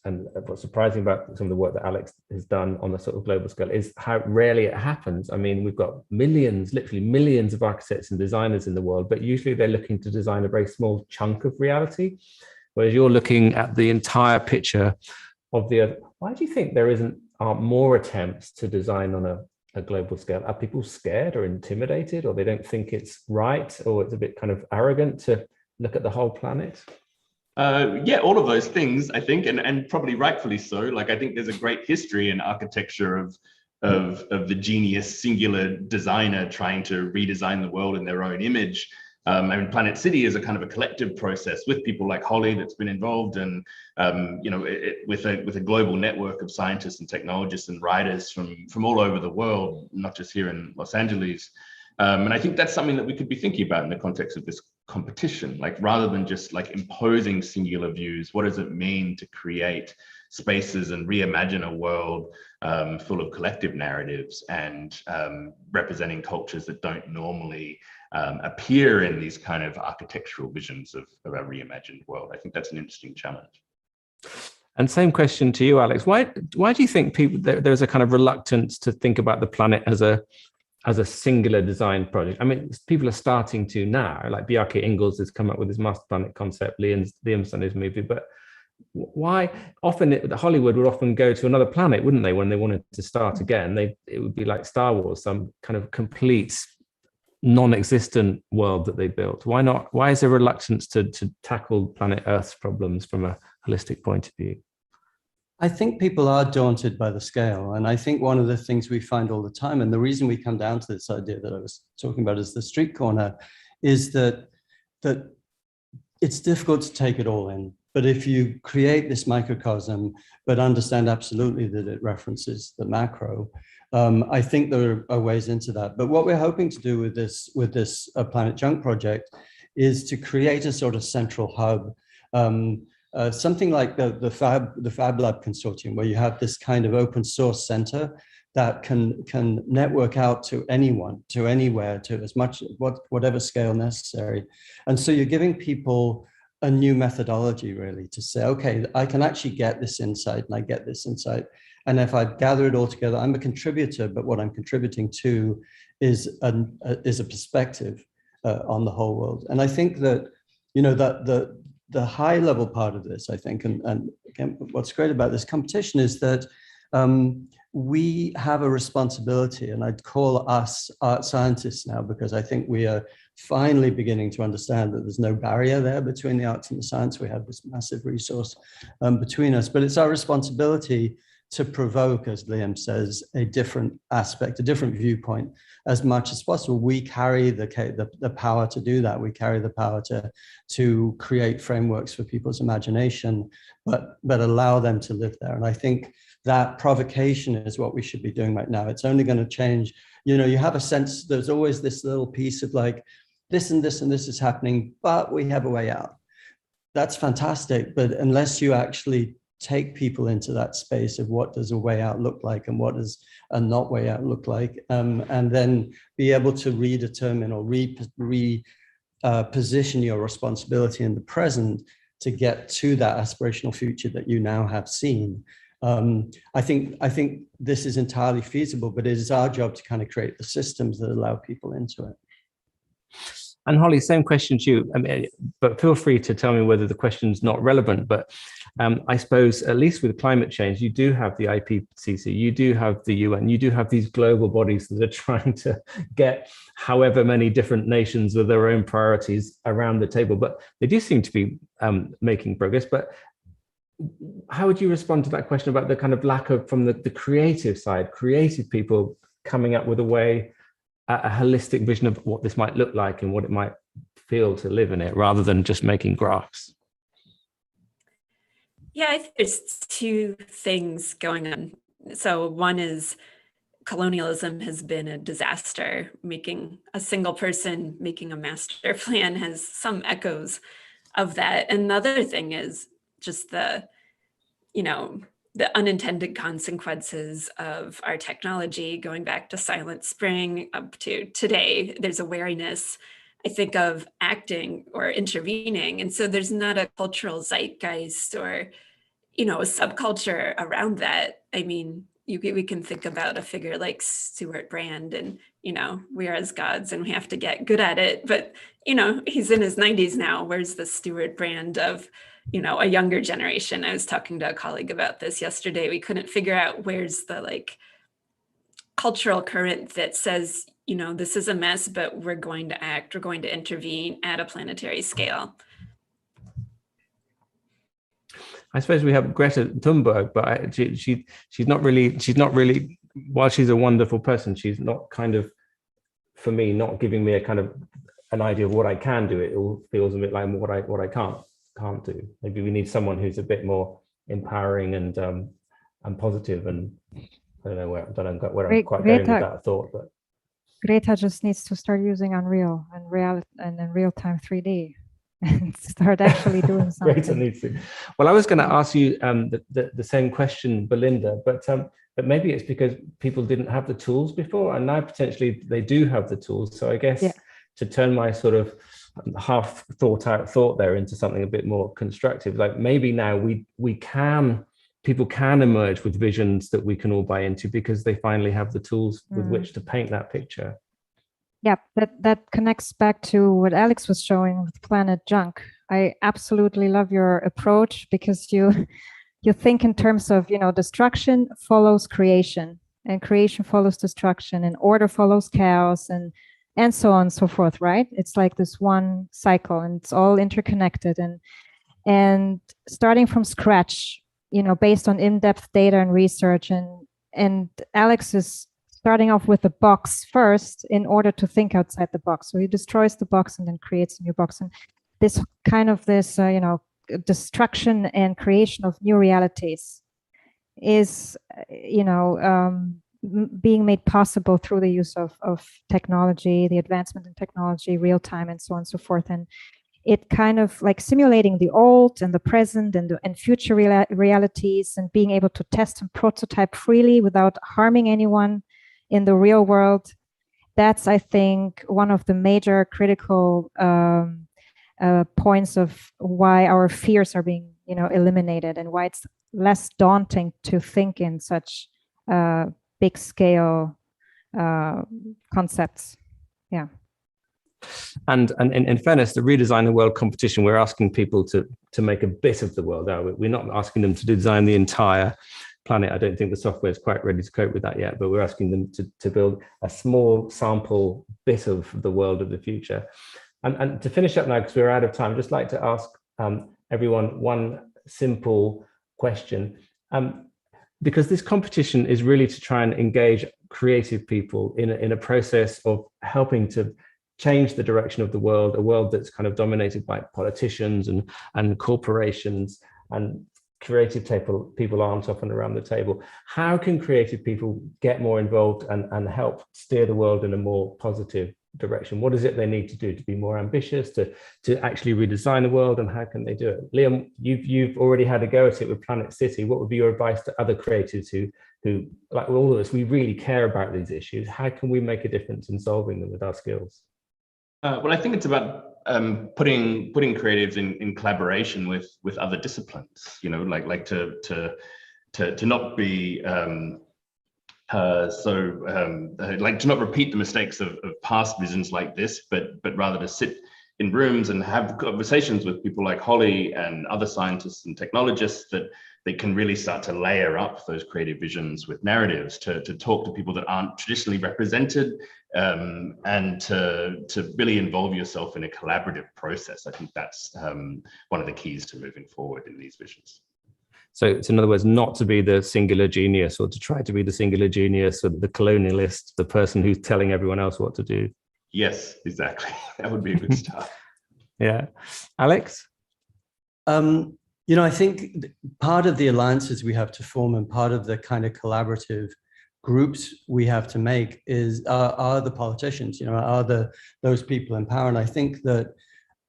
And what's surprising about some of the work that Alex has done on the sort of global scale is how rarely it happens. I mean, we've got literally millions of architects and designers in the world, but usually they're looking to design a very small chunk of reality, whereas you're looking at the entire picture of the other. Why do you think there aren't more attempts to design on a global scale? Are people scared or intimidated, or they don't think it's right, or it's a bit kind of arrogant to look at the whole planet? Yeah, all of those things, I think, and probably rightfully so. Like, I think there's a great history in architecture of the genius singular designer trying to redesign the world in their own image. Planet City is a kind of a collective process with people like Holly that's been involved, and with a global network of scientists and technologists and writers from all over the world, not just here in Los Angeles. And I think that's something that we could be thinking about in the context of this competition, like rather than just like imposing singular views, what does it mean to create spaces and reimagine a world full of collective narratives and representing cultures that don't normally appear in these kind of architectural visions of our reimagined world? I think that's an interesting challenge. And same question to you, Alex. Why do you think there's a kind of reluctance to think about the planet as a singular design project? I mean, people are starting to now, like Bjarke Ingels has come up with his master planet concept, Liam's done his movie, but why often Hollywood would often go to another planet, wouldn't they, when they wanted to start again? It would be like Star Wars, some kind of complete non-existent world that they built. Why not? Why is there reluctance to tackle planet Earth's problems from a holistic point of view? I think people are daunted by the scale. And I think one of the things we find all the time, and the reason we come down to this idea that I was talking about as the street corner, is that it's difficult to take it all in. But if you create this microcosm, but understand absolutely that it references the macro, I think there are ways into that. But what we're hoping to do with this Planet Junk project is to create a sort of central hub, something like the Fab Lab Consortium, where you have this kind of open source center that can network out to anyone, to anywhere, to as much, whatever scale necessary. And so you're giving people a new methodology, really, to say, okay, I can actually get this insight, and I get this insight. And if I gather it all together, I'm a contributor, but what I'm contributing to is a perspective on the whole world. And I think that, you know, that the high level part of this, I think, and again, what's great about this competition is that we have a responsibility, and I'd call us art scientists now, because I think we are finally beginning to understand that there's no barrier there between the arts and the science. We have this massive resource between us, but it's our responsibility to provoke, as Liam says, a different aspect, a different viewpoint as much as possible. We carry the power to do that. We carry the power to create frameworks for people's imagination, but allow them to live there. And I think that provocation is what we should be doing right now. It's only going to change. You know, you have a sense, there's always this little piece of like, this and this and this is happening, but we have a way out. That's fantastic. But unless you actually take people into that space of what does a way out look like and what does a not way out look like, and then be able to redetermine or position your responsibility in the present to get to that aspirational future that you now have seen. I think this is entirely feasible, but it is our job to kind of create the systems that allow people into it. And Holly, same question to you, but feel free to tell me whether the question's not relevant. But I suppose, at least with climate change, you do have the Ipcc, you do have the UN, you do have these global bodies that are trying to get however many different nations with their own priorities around the table. But they do seem to be making progress. But how would you respond to that question about the kind of lack of, from the creative side, creative people coming up with a holistic vision of what this might look like and what it might feel to live in it, rather than just making graphs? Yeah, I think there's two things going on. So one is colonialism has been a disaster. Making a single person making a master plan has some echoes of that. And the other thing is just the unintended consequences of our technology, going back to Silent Spring up to today. There's a wariness, I think, of acting or intervening. And so there's not a cultural zeitgeist or, a subculture around that. I mean, we can think about a figure like Stuart Brand and, we are as gods and we have to get good at it. But, he's in his 90s now. Where's the Stuart Brand of, a younger generation? I was talking to a colleague about this yesterday. We couldn't figure out where's the cultural current that says, this is a mess, but we're going to act, we're going to intervene at a planetary scale. I suppose we have Greta Thunberg, but she's not really, while she's a wonderful person, she's not kind of, for me, not giving me a kind of an idea of what I can do. It all feels a bit like what I can't do. Maybe we need someone who's a bit more empowering and positive. And I don't know where I'm quite going with that thought. But Greta just needs to start using Unreal and in real-time 3D and start actually doing something. Greta needs to. Well, I was going to ask you the same question, Belinda, but maybe it's because people didn't have the tools before, and now potentially they do have the tools. So I guess to turn my sort of half thought out thought there into something a bit more constructive, like maybe now people can emerge with visions that we can all buy into because they finally have the tools with which to paint that picture. Yeah, that connects back to what Alex was showing with Planet Junk. I absolutely love your approach because you think in terms of, destruction follows creation, and creation follows destruction, and order follows chaos, and so on and so forth, right? It's like this one cycle, and it's all interconnected, and starting from scratch, based on in-depth data and research, and Alex is starting off with the box first in order to think outside the box. So he destroys the box and then creates a new box. And this kind of destruction and creation of new realities is, being made possible through the use of technology, the advancement in technology, real time, and so on and so forth. And it kind of like simulating the old and the present and future realities, and being able to test and prototype freely without harming anyone in the real world. That's, I think, one of the major critical points of why our fears are being, eliminated, and why it's less daunting to think in such big scale concepts. Yeah. And in fairness, the Redesign the World competition, we're asking people to make a bit of the world. We're not asking them to design the entire planet. I don't think the software is quite ready to cope with that yet, but we're asking them to build a small sample bit of the world of the future. And to finish up now, because we're out of time, I'd just like to ask everyone one simple question. Because this competition is really to try and engage creative people in a process of helping to change the direction of the world, a world that's kind of dominated by politicians and corporations, and creative people aren't often around the table. How can creative people get more involved and help steer the world in a more positive direction? What is it they need to do to be more ambitious, to actually redesign the world, and how can they do it? Liam, you've already had a go at it with Planet City. What would be your advice to other creatives who, like all of us, we really care about these issues? How can we make a difference in solving them with our skills? Well, I think it's about putting creatives in collaboration with other disciplines. Like to not be to not repeat the mistakes of past visions like this, but rather to sit in rooms and have conversations with people like Holly and other scientists and technologists, that they can really start to layer up those creative visions with narratives, to talk to people that aren't traditionally represented, and to really involve yourself in a collaborative process. I think that's one of the keys to moving forward in these visions. So it's, in other words, not to be the singular genius, or to try to be the singular genius, or the colonialist, the person who's telling everyone else what to do. Yes, exactly. That would be a good start. Yeah. Alex? I think part of the alliances we have to form, and part of the kind of collaborative groups we have to make are the politicians, are those people in power. And I think that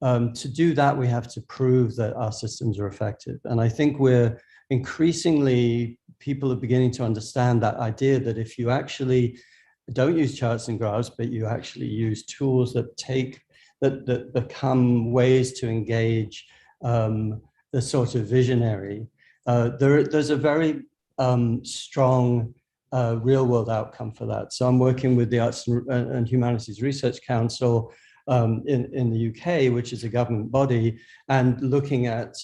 to do that, we have to prove that our systems are effective. And I think people are beginning to understand that idea, that if you actually don't use charts and graphs, but you actually use tools that become ways to engage the sort of visionary, there's a very strong real world outcome for that. So I'm working with the Arts and Humanities Research Council in the UK, which is a government body, and looking at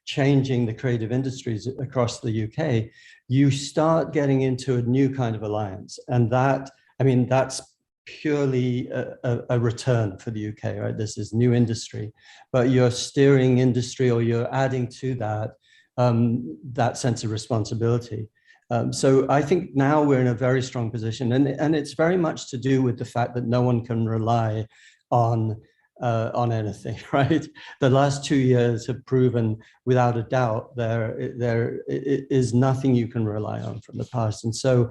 changing the creative industries across the UK. You start getting into a new kind of alliance, and that's purely a return for the UK, right? This is new industry, but you're steering industry, or you're adding to that sense of responsibility. So I think now we're in a very strong position, and it's very much to do with the fact that no one can rely on anything, right? The last 2 years have proven, without a doubt, there is nothing you can rely on from the past. And so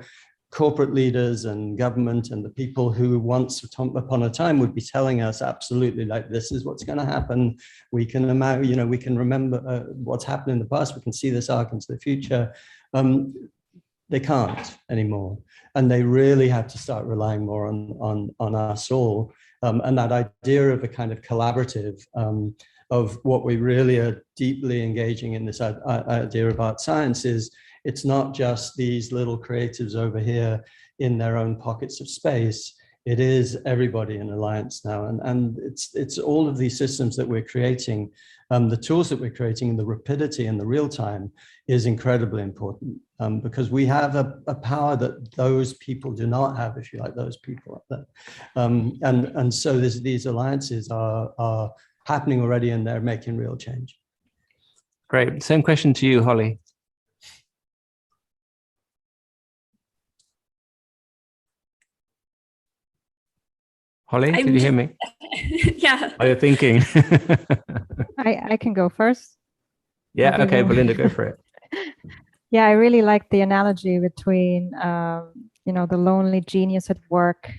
corporate leaders and government and the people who once upon a time would be telling us absolutely, like, this is what's going to happen. We can imagine, we can remember what's happened in the past. We can see this arc into the future. They can't anymore, and they really have to start relying more on us all. And that idea of a kind of collaborative, of what we really are deeply engaging in, this idea of art science, is it's not just these little creatives over here in their own pockets of space. It is everybody in Alliance now. And it's all of these systems that we're creating, the tools that we're creating, and the rapidity and the real time is incredibly important, because we have a power that those people do not have, if you like, those people out there. And so these alliances are happening already, and they're making real change. Great. Same question to you, Holly. Holly, did you hear me? Yeah. Are you thinking? I can go first. Yeah, okay, Belinda, go for it. Yeah, I really like the analogy between, the lonely genius at work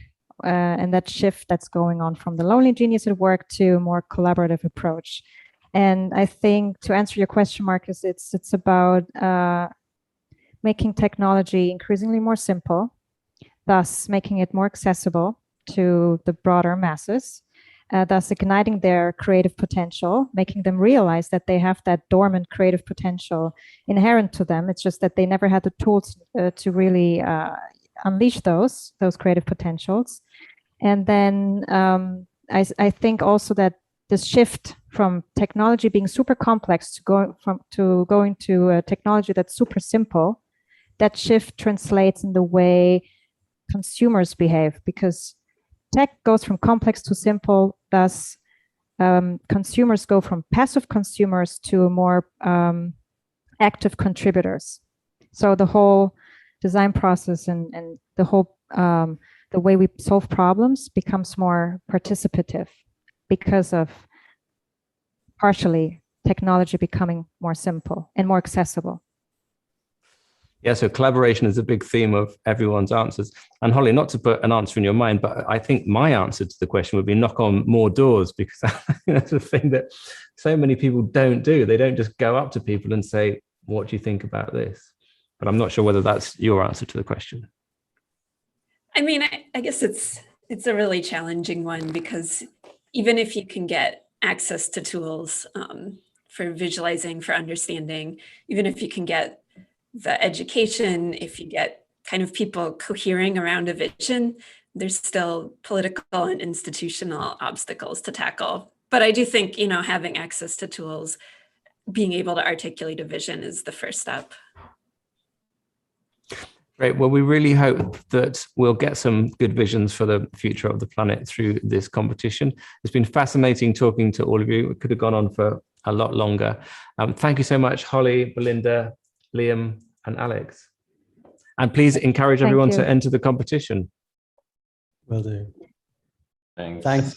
and that shift that's going on from the lonely genius at work to a more collaborative approach. And I think, to answer your question, Marcus, it's about making technology increasingly more simple, thus making it more accessible to the broader masses, thus igniting their creative potential, making them realize that they have that dormant creative potential inherent to them. It's just that they never had the tools to really unleash those creative potentials. And then I think also that this shift from technology being super complex to going to a technology that's super simple, that shift translates in the way consumers behave, because tech goes from complex to simple. Thus, consumers go from passive consumers to more active contributors. So the whole design process and the whole the way we solve problems becomes more participative because of partially technology becoming more simple and more accessible. Yeah, so collaboration is a big theme of everyone's answers. And Holly, not to put an answer in your mind, but I think my answer to the question would be knock on more doors, because that's the thing that so many people don't do. They don't just go up to people and say, what do you think about this? But I'm not sure whether that's your answer to the question. I mean, I guess it's a really challenging one, because even if you can get access to tools for visualizing, for understanding, even if you can get the education, if you get kind of people cohering around a vision, there's still political and institutional obstacles to tackle. But I do think, having access to tools, being able to articulate a vision is the first step. Great. Well, we really hope that we'll get some good visions for the future of the planet through this competition. It's been fascinating talking to all of you. It could have gone on for a lot longer. Thank you so much, Holly, Belinda, Liam, and Alex. And please encourage everyone to enter the competition. Will do. Thanks. Thanks.